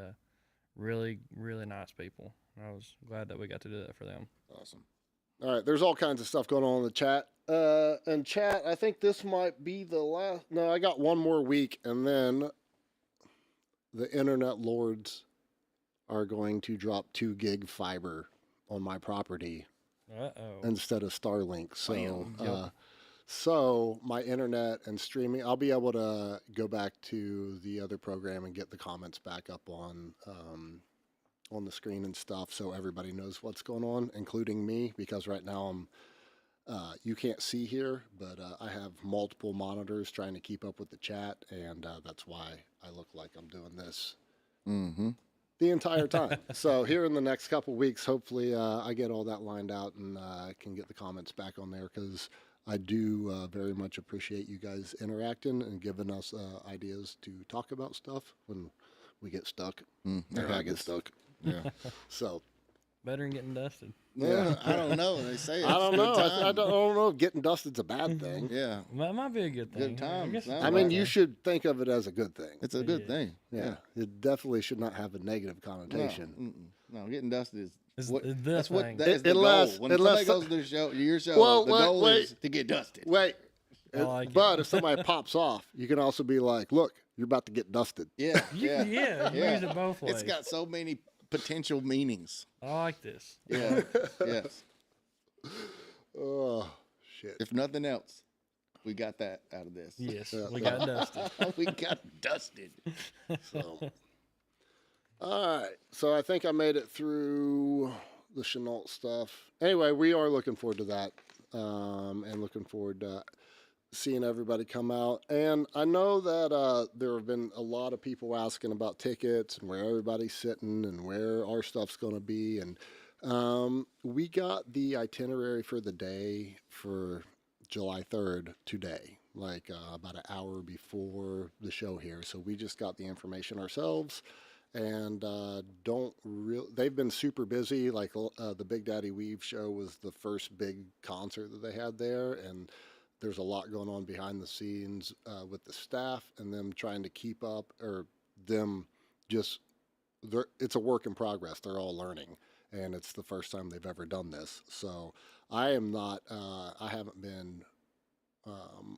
really, really nice people. I was glad that we got to do that for them. Awesome. All right, there's all kinds of stuff going on in the chat. And chat, I think this might be the last. No, I got one more week, and then the internet lords are going to drop 2 gig fiber on my property Uh-oh. instead of Starlink. So, Bam. Yep. so my internet and streaming, I'll be able to go back to the other program and get the comments back up on the screen and stuff, so everybody knows what's going on, including me, because right now I'm. You can't see here, but I have multiple monitors trying to keep up with the chat, and that's why I look like I'm doing this Mm-hmm. the entire time. So here in the next couple weeks, hopefully I get all that lined out and can get the comments back on there, because I do very much appreciate you guys interacting and giving us ideas to talk about stuff when we get stuck. Or I get stuck. Yeah. So Better than getting dusted. Yeah. I don't know. They say it's I don't good know. I time. don't know if getting dusted's a bad thing. Yeah. That might be a good thing. Good times. I guess Sounds I like mean, it. you should think of it as a good thing. It's a good Yeah. thing. Yeah, it definitely should not have a negative No, connotation. no, getting dusted It's what, the that's thing. what that is the Unless- goal. When unless- somebody goes to their show, your show, Well, the wait, goal wait. is to get dusted. Wait, I like it. but if somebody pops off, you can also be like, "Look, you're about to get dusted." Yeah, You, yeah, yeah, you yeah. use it both ways. It's got so many potential meanings. I like this. Yeah, yes. Oh shit! If nothing else, we got that out of this. Yes, Yeah. we got dusted. We got dusted. So, all right. So I think I made it through the Chenault stuff. Anyway, we are looking forward to that, and looking forward to seeing everybody come out. And I know that there have been a lot of people asking about tickets and where everybody's sitting and where our stuff's going to be. And we got the itinerary for the day for July 3rd today, like about an hour before the show here. So we just got the information ourselves, and they've been super busy. Like the Big Daddy Weave show was the first big concert that they had there, and there's a lot going on behind the scenes with the staff and them trying to keep up, or them just, it's a work in progress. They're all learning, and it's the first time they've ever done this. So I haven't been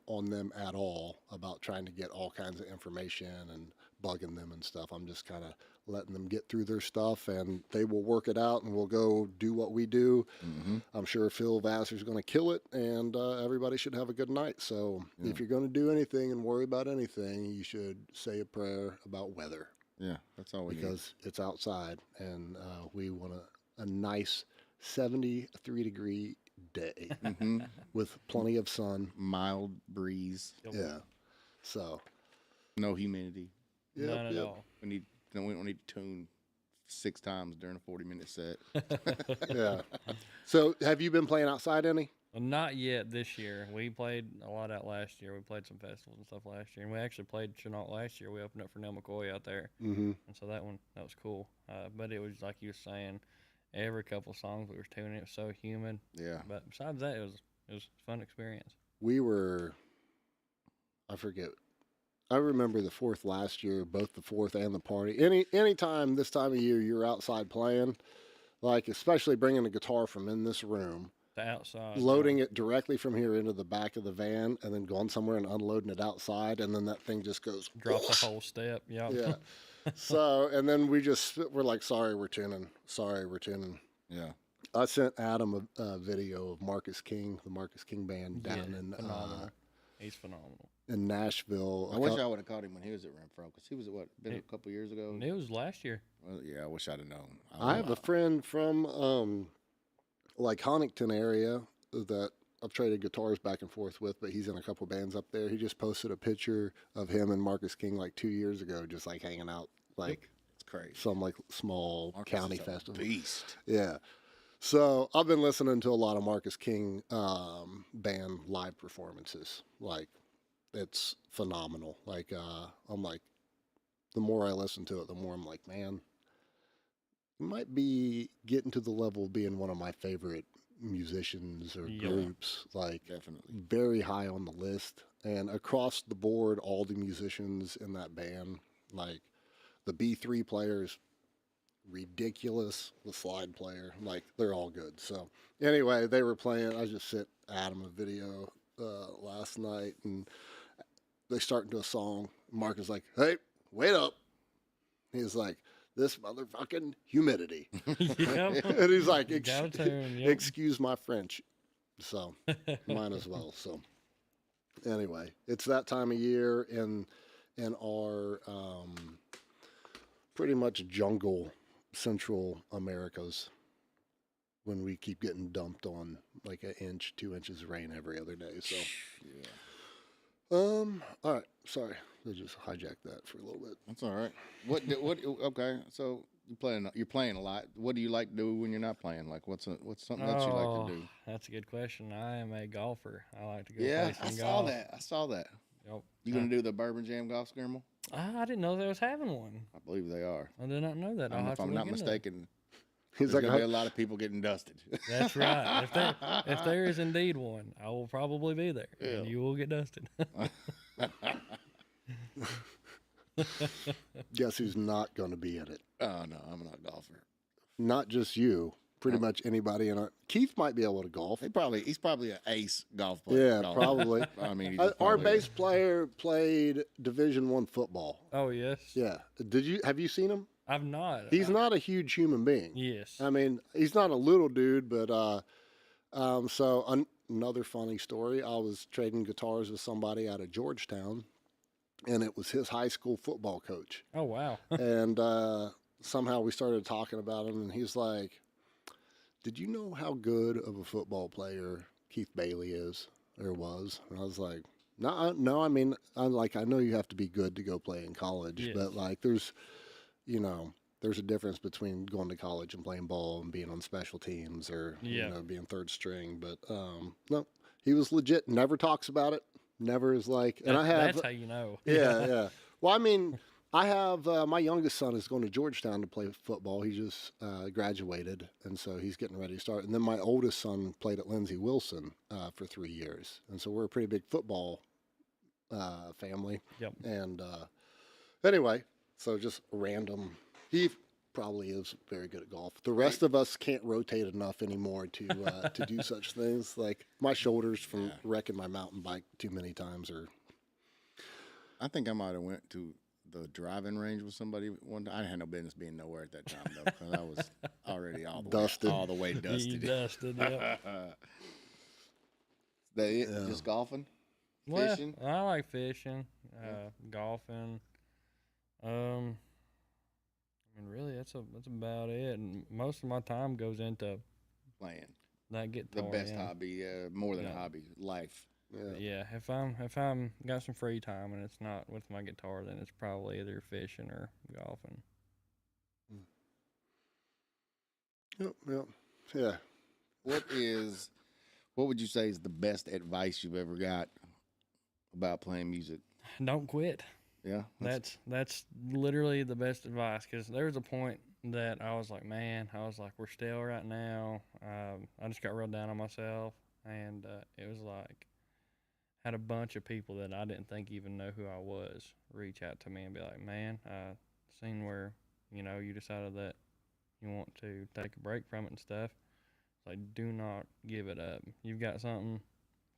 on them at all about trying to get all kinds of information and bugging them and stuff. I'm just kind of letting them get through their stuff, and they will work it out, and we'll go do what we do. Mm-hmm. I'm sure Phil Vassar's going to kill it, and everybody should have a good night. So if you're going to do anything and worry about anything, you should say a prayer about weather, Yeah, that's all we need. because it's outside, and we want a nice 73-degree day Mm-hmm. with plenty of sun. Mild breeze, Yeah. So, no humidity. None at all. We don't need to tune 6 times during a 40-minute set. Yeah. So, have you been playing outside any? Well, not yet this year. We played a lot out last year. We played some festivals and stuff last year, and we actually played Chenault last year. We opened up for Neil McCoy out there, Mm-hmm. and so that was cool. But it was like you were saying, every couple songs we were tuning, it was so humid. Yeah. But besides that, it was a fun experience. We were, I forget. I remember the 4th last year, both the 4th and the party. Any time this time of year you're outside playing, like especially bringing a guitar from in this room The outside. loading it directly from here into the back of the van, and then going somewhere and unloading it outside, and then that thing just goes Drops a whole step. Yep. yeah. So, and then we're like, sorry, we're tuning. Sorry, we're tuning. Yeah. I sent Adam a video of Marcus King, the Marcus King band down phenomenal. He's phenomenal. in Nashville. I wish I would have caught him when he was at Renfro, because he was at what, been a couple years ago? It was last year. Well, yeah, I wish I'd have known. I have a friend from like Huntington area that I've traded guitars back and forth with, but he's in a couple bands up there. He just posted a picture of him and Marcus King like 2 years ago, just like hanging out, like It's crazy. some like small Marcus county is a festival. beast. Yeah. So I've been listening to a lot of Marcus King band live performances. Like, it's phenomenal. Like, I'm like, the more I listen to it, the more I'm like, man, it might be getting to the level of being one of my favorite musicians or Yeah. groups. Like, Definitely. very high on the list. And across the board, all the musicians in that band, like the B3 players, ridiculous. The slide player, like, they're all good. So anyway, they were playing. I just sent Adam a video last night, and they start into a song. Mark is like, "Hey, wait up!" He's like, "This motherfucking humidity," Yep. and he's like, Got a tune, yep. "Excuse my French." So mine as well. So anyway, it's that time of year in our pretty much jungle Central Americas, when we keep getting dumped on like an inch, 2 inches of rain every other day. So, Yeah. all right, sorry, I just hijacked that for a little bit. That's all right. Okay, so you're playing a lot. What do you like to do when you're not playing? Like, what's something else you like to do? That's a good question. I am a golfer. I like to go Yeah, play I some saw golf. that. I saw that. Yep. You gonna do the Bourbon Jam Golf Skirmill? I didn't know they was having one. I believe they are. I did not know that. I'll have If to I'm look not into it. mistaken, He's there's like, gonna be a lot of people getting dusted. That's right. If there is indeed one, I will probably be there, and Yeah. you will get dusted. guess who's not going to be in it? Oh no, I'm not a golfer. Not just you. Pretty much anybody in our. Keith might be able to golf. He's probably an ace golf player. Yeah, probably. I mean, he's Our probably- bass player played Division I football. Oh yes. Yeah. Have you seen him? I've not. He's not a huge human being. Yes. I mean, he's not a little dude, but another funny story. I was trading guitars with somebody out of Georgetown, and it was his high school football coach. Oh wow. And somehow we started talking about him, and he's like, "Did you know how good of a football player Keith Bailey is or was?" And I was like, "No. I mean, I know you have to be good to go play in college, Yes. but like, there's a difference between going to college and playing ball and being on special teams, or Yeah. being third string." But no, he was legit. Never talks about it. Never is like, and I have That's how you know. yeah. Well, I mean, I have my youngest son is going to Georgetown to play football. He just graduated, and so he's getting ready to start. And then my oldest son played at Lindsey Wilson for 3 years, and so we're a pretty big football family. Yep. And anyway, so just random. He probably is very good at golf. The rest of us can't rotate enough anymore to do such things. Like, my shoulders from wrecking my mountain bike too many times are. I think I might have went to the driving range with somebody one time. I had no business being nowhere at that time though, because I was already Dusted. all the way You dusted. dusted. Yep. That it? Just golfing, Well, fishing. I like fishing, golfing. I mean, really, that's about it. And most of my time goes into Playing that the guitar. best yeah. hobby, more than a Yeah. hobby, life. Yeah. Yeah, if I'm got some free time and it's not with my guitar, then it's probably either fishing or golfing. Yep. Yeah. What would you say is the best advice you've ever got about playing music? Don't quit. Yeah, That's literally the best advice, because there was a point that I was like, man, we're still right now. I just got real down on myself, and it was like, had a bunch of people that I didn't think even know who I was reach out to me and be like, man, I seen where you decided that you want to take a break from it and stuff. Like, do not give it up. You've got something,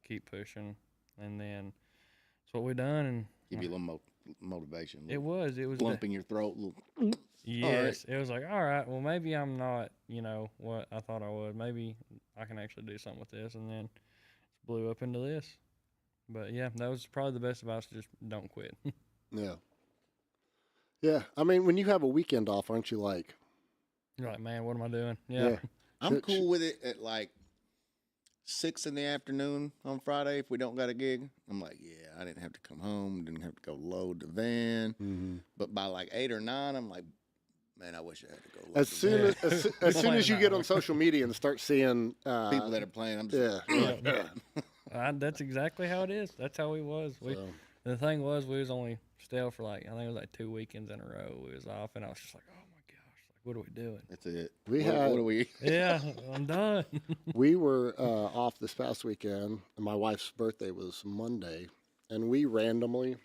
keep pushing. And then that's what we done. And Give you a little motivation. it was Lump in your throat. yes, it was like, all right, well, maybe I'm not, what I thought I would. Maybe I can actually do something with this. And then it blew up into this. But yeah, that was probably the best advice. Just don't quit. Yeah. Yeah. I mean, when you have a weekend off, aren't you like, You're like, man, what am I doing? Yeah. I'm cool with it at like 6 in the afternoon on Friday if we don't got a gig. I'm like, yeah, I didn't have to come home, didn't have to go load the van. mm-hmm. But by like 8 or 9, I'm like, man, I wish I had to go load as the soon van. as soon as you get on social media and start seeing People that are playing, I'm just That's exactly how it is. That's how we was. So. The thing was, we was only still for like, I think it was like 2 weekends in a row. We was off, and I was just like, oh my gosh, like, what are we doing? That's it. What are we? Yeah, I'm done. We were off this past weekend, and my wife's birthday was Monday, and we randomly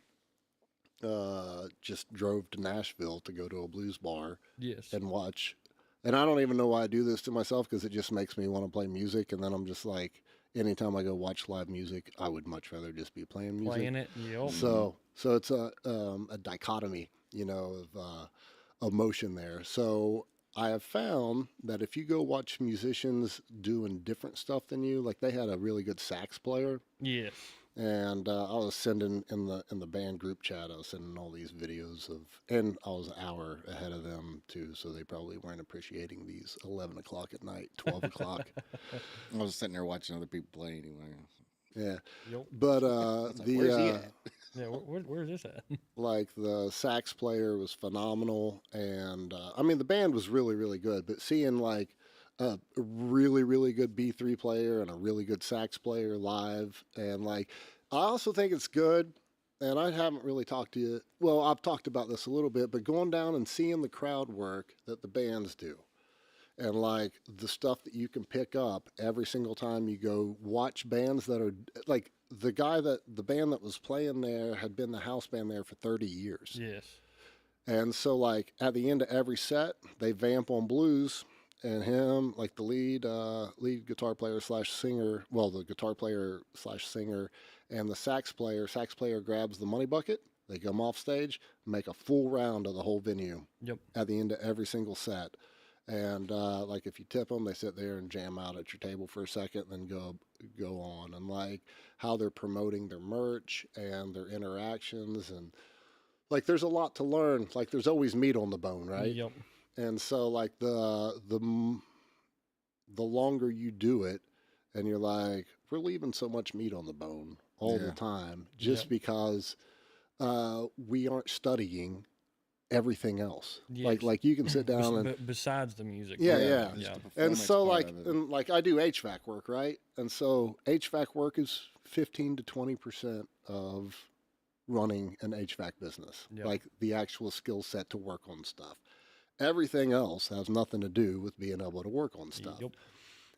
just drove to Nashville to go to a blues bar Yes. and watch. And I don't even know why I do this to myself because it just makes me want to play music. And then I'm just like, anytime I go watch live music, I would much rather just be playing music. Playing it, yep. So it's a dichotomy, of emotion there. So I have found that if you go watch musicians doing different stuff than you, like they had a really good sax player, Yes. and I was sending in the band group chat, I was sending all these videos and I was an hour ahead of them too, so they probably weren't appreciating these 11 o'clock at night, 12 o'clock. I was sitting there watching other people play anyway. Yeah, Yep. but Where's he at? Yeah, where's this at? like the sax player was phenomenal, and I mean the band was really really good, but seeing like a really really good B3 player and a really good sax player live, and like I also think it's good, and I haven't really talked to you, well I've talked about this a little bit, but going down and seeing the crowd work that the bands do, and like the stuff that you can pick up every single time you go watch bands that are like the band that was playing there had been the house band there for 30 years. Yes. And so like at the end of every set, they vamp on blues, and him, like the lead guitar player slash singer, well, the guitar player slash singer and the sax player grabs the money bucket. They come off stage, make a full round of the whole venue. Yep. At the end of every single set. And like if you tip them, they sit there and jam out at your table for a second, and then go on. And like how they're promoting their merch and their interactions, and like there's a lot to learn. Like there's always meat on the bone, right? Yep. And so like the longer you do it, and you're like, we're leaving so much meat on the bone all the time, just because we aren't studying everything else. Yes. Like you can sit down and besides the music. yeah. And so and like I do HVAC work, right? And so HVAC work is 15 to 20% of running an HVAC business. Yep. Like the actual skill set to work on stuff. Everything else has nothing to do with being able to work on stuff. Yep.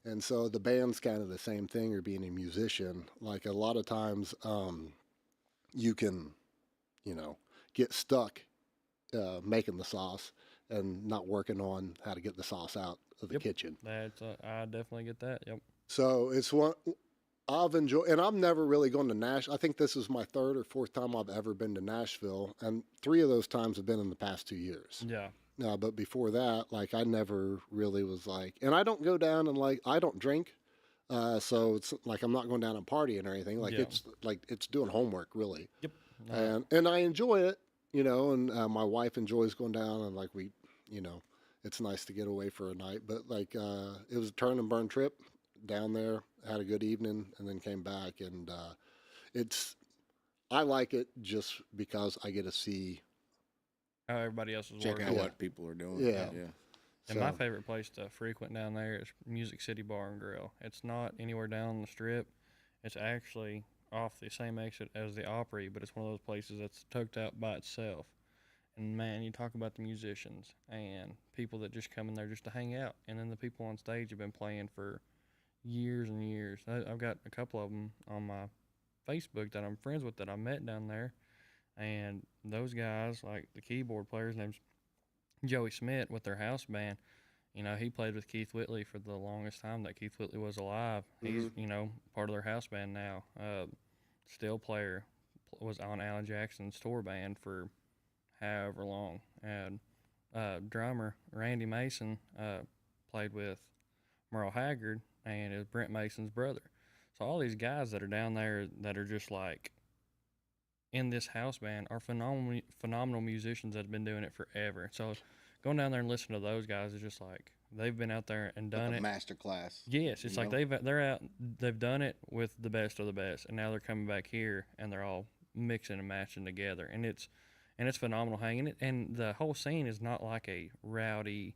And so the band's kind of the same thing, or being a musician. Like a lot of times you can, get stuck making the sauce and not working on how to get the sauce out of the kitchen. That's I definitely get that. Yep. So it's one I've enjoyed, and I've never really gone to Nashville. I think this is my third or fourth time I've ever been to Nashville, and 3 of those times have been in the past 2 years. Yeah. But before that, like I never really was like, and I don't go down and like I don't drink, so it's like I'm not going down and partying or anything. Like it's doing homework really. Yep. And I enjoy it, and my wife enjoys going down, and like we, it's nice to get away for a night. But like it was a turn and burn trip down there, had a good evening, and then came back, and I like it just because I get to see how everybody else is check working. out what people are doing. Yeah. And my favorite place to frequent down there is Music City Bar and Grill. It's not anywhere down the strip. It's actually off the same exit as the Opry, but it's one of those places that's tucked out by itself. And man, you talk about the musicians and people that just come in there just to hang out, and then the people on stage have been playing for years and years. I've got a couple of them on my Facebook that I'm friends with that I met down there, and those guys, like the keyboard player's name's Joey Smith with their house band. he played with Keith Whitley for the longest time that Keith Whitley was alive. He's, part of their house band now. Steel player was on Alan Jackson's tour band for however long. And drummer Randy Mason played with Merle Haggard and is Brent Mason's brother. So all these guys that are down there that are just like in this house band are phenomenal musicians that have been doing it forever. So going down there and listening to those guys is just like they've been out there and done Like a it. master class. Yes, it's like they've done it with the best of the best, and now they're coming back here and they're all mixing and matching together, and it's phenomenal hanging it. And the whole scene is not like a rowdy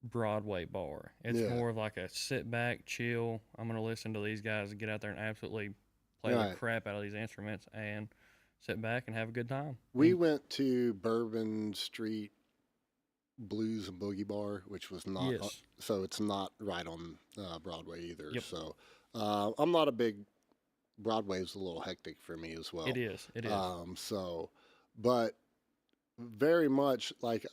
Broadway bar. It's more of like a sit back, chill. I'm gonna listen to these guys get out there and absolutely play the crap out of these instruments and sit back and have a good time. We went to Bourbon Street Blues and Boogie Bar, which was not, so it's not right on Broadway either. Yep. So I'm not a big, Broadway's a little hectic for me as well. It is. So, but very much like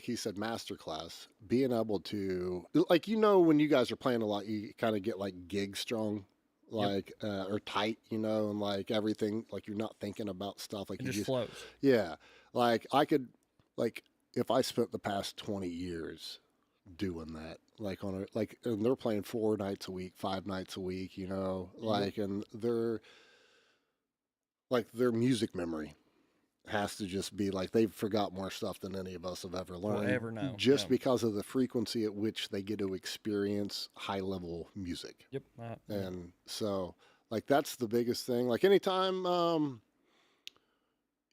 he said, masterclass, being able to, like, when you guys are playing a lot, you kind of get like gig strong, like, or tight, and like everything, like you're not thinking about stuff. Like it just flows. Yeah. Like I could, like, if I spent the past 20 years doing that, like and they're playing 4 nights a week, 5 nights a week, like, and their music memory has to just be like they've forgot more stuff than any of us have ever learned. Ever know. Just because of the frequency at which they get to experience high level music. Yep. And so, like, that's the biggest thing. Like, anytime,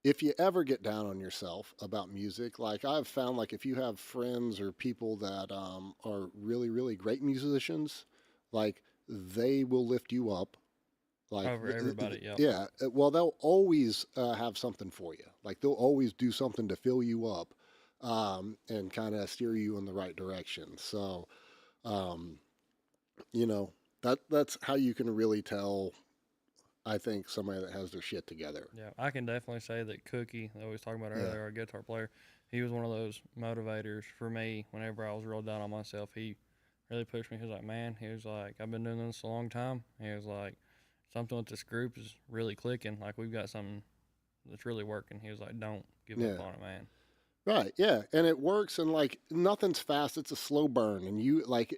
if you ever get down on yourself about music, like I've found, like if you have friends or people that are really, really great musicians, like they will lift you up. Like over everybody, yeah. Well, they'll always have something for you. Like they'll always do something to fill you up, and kind of steer you in the right direction. So, that's how you can really tell, I think, somebody that has their shit together. Yeah, I can definitely say that Cookie, that we was talking about earlier, our guitar player, he was one of those motivators for me whenever I was real down on myself. He really pushed me. He was like, man, I've been doing this a long time. He was like, something with this group is really clicking. Like, we've got something that's really working. He was like, don't give up on it, man. Right, yeah. And it works, and, like, nothing's fast. It's a slow burn. And you, like,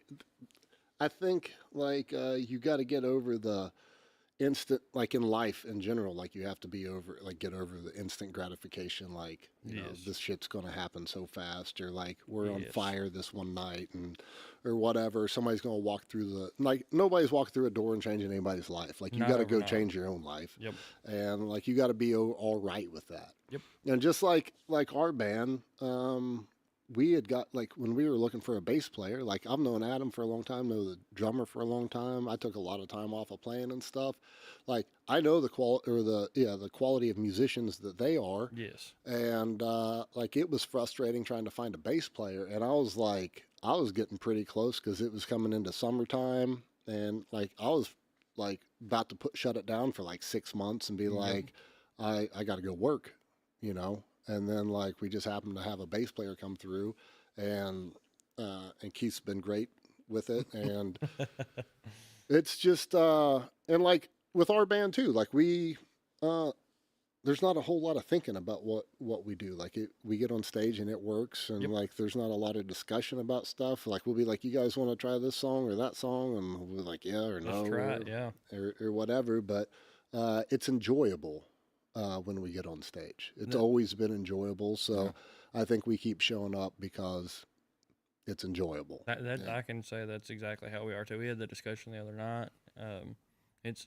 I think, like, you got to get over the instant, like in life in general, like you have to get over the instant gratification, like, this shit's going to happen so fast, or like we're on fire this one night, or whatever. Somebody's going to walk through nobody's walked through a door and changing anybody's life. Like, you got to go change your own life. Yep. And like, you got to be all right with that. Yep. And just like our band, we had got, like, when we were looking for a bass player, like, I've known Adam for a long time, know the drummer for a long time. I took a lot of time off of playing and stuff. Like, I know the quality of musicians that they are. Yes. And, like, it was frustrating trying to find a bass player. And I was getting pretty close because it was coming into summertime. And, like, I was, like, about to shut it down for, like, 6 months and be like, I got to go work, And then, like, we just happened to have a bass player come through, and Keith's been great with it. And it's just, and like with our band too, like there's not a whole lot of thinking about what we do. Like, we get on stage and it works, and like, there's not a lot of discussion about stuff. Like, we'll be like, you guys want to try this song or that song? And we'll be like, yeah, or no, let's try it, yeah. Or whatever. But it's enjoyable. When we get on stage, it's always been enjoyable. So I think we keep showing up because it's enjoyable. I can say that's exactly how we are too. We had the discussion the other night. It's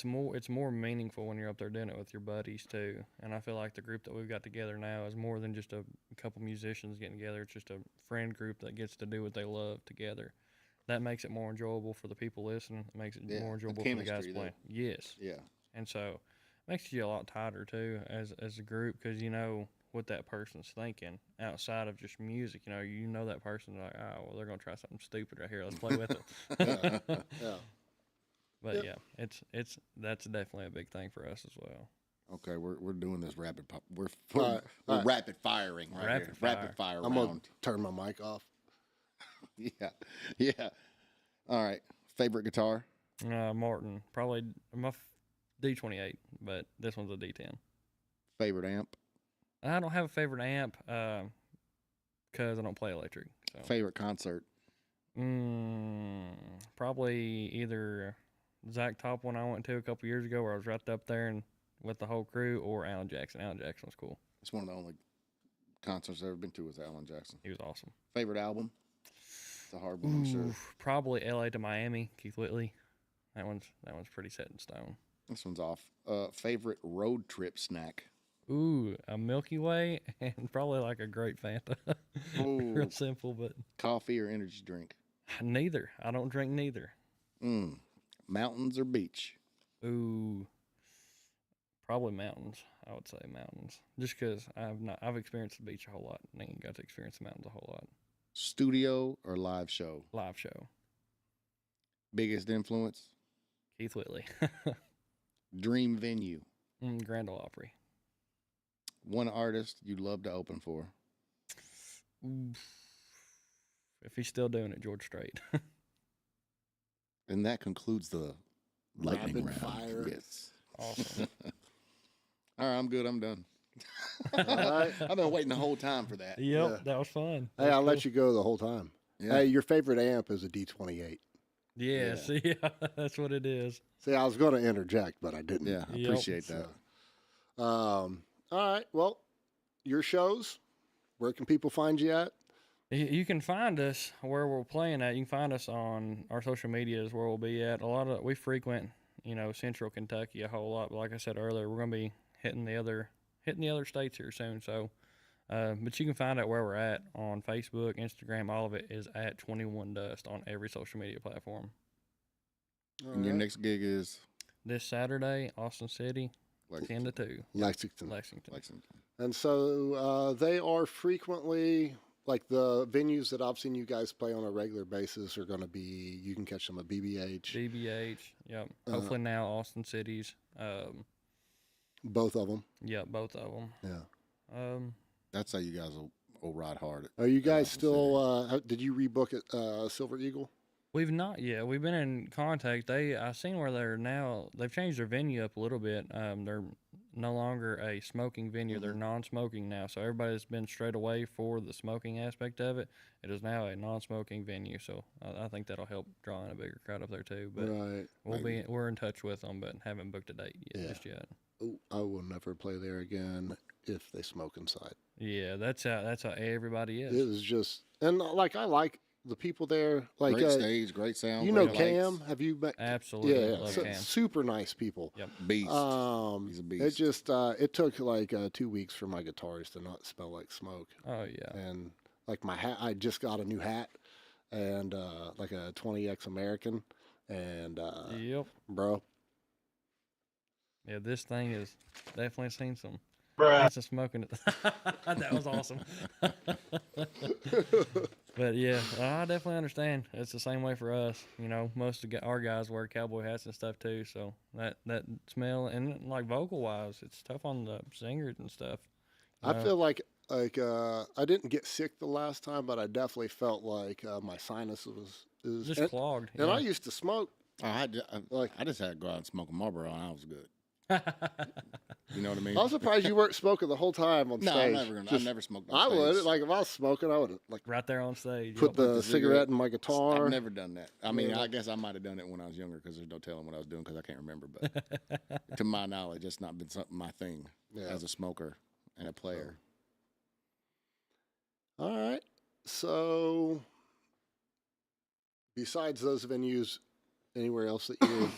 more meaningful when you're up there doing it with your buddies too. And I feel like the group that we've got together now is more than just a couple musicians getting together. It's just a friend group that gets to do what they love together. That makes it more enjoyable for the people listening. It makes it more enjoyable for the guys playing. Yes. Yeah. And so makes you a lot tighter too as a group, because you know what that person's thinking outside of just music. That person, like, oh, well, they're gonna try something stupid right here. Let's play with it. Yeah. But it's that's definitely a big thing for us as well. Okay, we're doing this we're rapid firing right here. Rapid fire. I'm gonna turn my mic off. Yeah. Yeah. All right. Favorite guitar? Martin, probably my D28, but this one's a D10. Favorite amp? I don't have a favorite amp because I don't play electric. So Favorite concert? probably either Zach Top one I went to a couple years ago where I was right up there and with the whole crew, or Alan Jackson. Alan Jackson was cool. It's one of the only concerts I've ever been to with Alan Jackson. He was awesome. Favorite album? It's a hard one, I'm sure. Probably LA to Miami, Keith Whitley. That one's pretty set in stone. This one's off. Favorite road trip snack? Ooh, a Milky Way and probably like a grape Fanta. Real simple, but Coffee or energy drink? neither. I don't drink neither. Mountains or beach? Ooh, probably mountains. I would say mountains, just because I've experienced the beach a whole lot, and ain't got to experience the mountains a whole lot. Studio or live show? Live show, Biggest influence? Keith Whitley. Dream venue? Grand Ole Opry. One artist you'd love to open for? If he's still doing it, George Strait. And that concludes the lightning Rapid round. fire. Yes. Awesome. All right, I'm good. I'm done. All right. I've been waiting the whole time for that. Yep, Yeah. that was fun. Hey, I'll let you go the whole time. Yeah. Hey, your favorite amp is a D28. Yeah, see, that's what it is. See, I was going to interject, but I didn't. Yeah, I Yep. appreciate that. All right. Well, your shows, where can people find you at? You can find us where we're playing at. You can find us on our social medias where we'll be at. We frequent, Central Kentucky a whole lot. But like I said earlier, we're going to be hitting the other states here soon. So, but you can find out where we're at on Facebook, Instagram. All of it is at 21 Dust on every social media platform. And your next gig is This Saturday, Austin City, 10 to 2. Lexington. Lexington. And so they are frequently, like the venues that I've seen you guys play on a regular basis are going to be, you can catch them at BBH. BBH, yep. Hopefully now Austin Cities. Both of them. Yeah, both of them. Yeah. that's how you guys will ride hard. Are you guys Austin still, did you rebook at Silver Eagle? We've not yet. We've been in contact. I've seen where they've changed their venue up a little bit. They're no longer a smoking venue. They're non-smoking now. So everybody's been straight away for the smoking aspect of it. It is now a non-smoking venue. So I think that'll help draw in a bigger crowd up there too. But Right. we're in touch with them, but haven't booked a date just yet. Ooh, I will never play there again if they smoke inside. Yeah, that's how everybody is. It was just, and like, I like the people there. Like, Great stage, great sound. you know great Cam? lights. Have you met? Absolutely, Yeah, love so, Cam. super nice people. Yep. Beast. He's a beast. It just it took like 2 weeks for my guitars to not smell like smoke. Oh yeah. And like my hat, I just got a new hat, and like a 20X American, and Yep. bro, Yeah, this thing is definitely seen some. Bruh. Some smoking it. That was awesome. But yeah, I definitely understand. It's the same way for us. Most of our guys wear cowboy hats and stuff too. So that smell, and like vocal wise, it's tough on the singers and stuff. I feel like I didn't get sick the last time, but I definitely felt like my sinus is Just clogged. And yeah. I used to smoke. I just had to go out and smoke a Marlboro, and I was good. You know what I mean? I was surprised you weren't smoking the whole time on No, stage. I've never smoked on I stage. would. Like, if I was smoking, I would like Right there on stage. put Yep. the cigarette in my guitar. I've never done that. I mean, Yeah. I guess I might have done it when I was younger because there's no telling what I was doing because I can't remember. But to my knowledge, it's not been something my thing Yeah. as a smoker and a player. All right. So, besides those venues, anywhere else that you?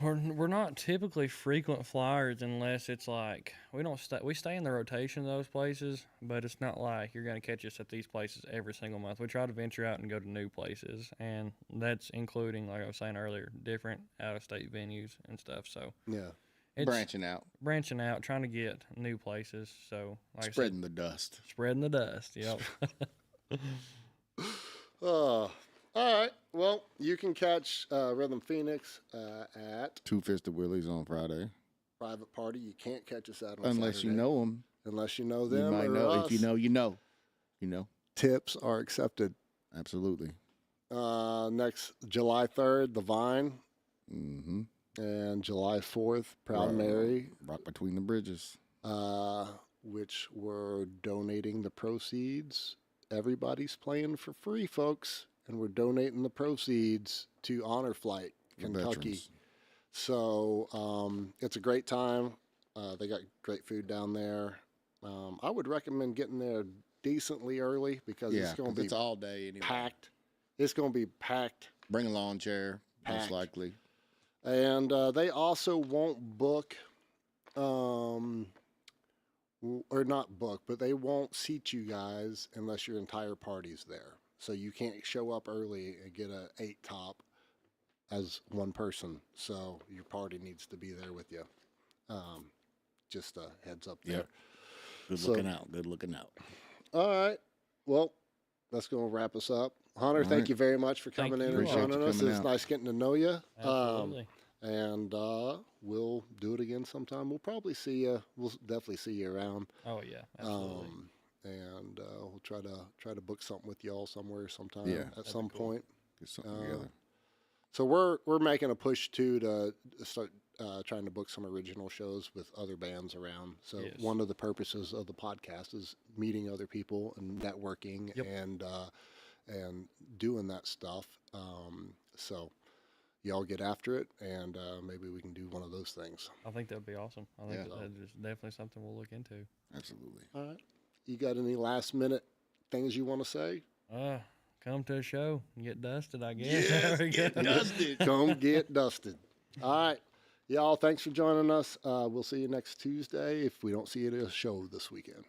We're not typically frequent flyers unless it's like we stay in the rotation of those places, but it's not like you're going to catch us at these places every single month. We try to venture out and go to new places, and that's including, like I was saying earlier, different out-of-state venues and stuff. So Yeah. it's Branching out, trying to get new places. So like spreading the dust. I said, spreading the dust. Yep. All right. Well, you can catch Rhythm Phoenix at Two Fisted Willies on Friday. Private Party. You can't catch us out on Unless Saturday. you know them. Unless you know You them might or know. us. If you know, you know. You know. Tips are accepted. Absolutely. Next July 3rd, the Vine, Mm-hmm. and July 4th, Proud Mary, Rock Between the Bridges. which we're donating the proceeds. Everybody's playing for free, folks, and we're donating the proceeds to Honor Flight, The Kentucky. veterans. So it's a great time. They got great food down there. I would recommend getting there decently early because Yeah, it's going 'cause to be it's all day anyway. packed. It's going to be packed. Bring a lawn chair, most Packed. likely. And they also won't book, or not book, but they won't seat you guys unless your entire party's there. So you can't show up early and get a 8 top as one person. So your party needs to be there with you. Just a heads up there. Yep. Good So- looking out. Good looking out. All right. Well, that's going to wrap us up. Hunter, All thank right. you very much for Thank coming in you and all. joining Appreciate you us. coming It's out. nice getting to know you. Absolutely. And we'll do it again sometime. We'll probably see you. We'll definitely see you around. Oh yeah, absolutely. And we'll try to book something with y'all somewhere sometime Yeah. at That'd some be cool. point. Get something together. So we're making a push too to start trying to book some original shows with other bands around. So Yes. one of the purposes of the podcast is meeting other people and networking Yep. and doing that stuff. So y'all get after it, and maybe we can do one of those things. I think that'd be awesome. I think Yeah. that's definitely something we'll look into. Absolutely. All right. You got any last minute things you want to say? Come to a show and get dusted, I guess. There we go. dusted. Come get dusted. All right. Y'all, thanks for joining us. We'll see you next Tuesday if we don't see you at a show this weekend.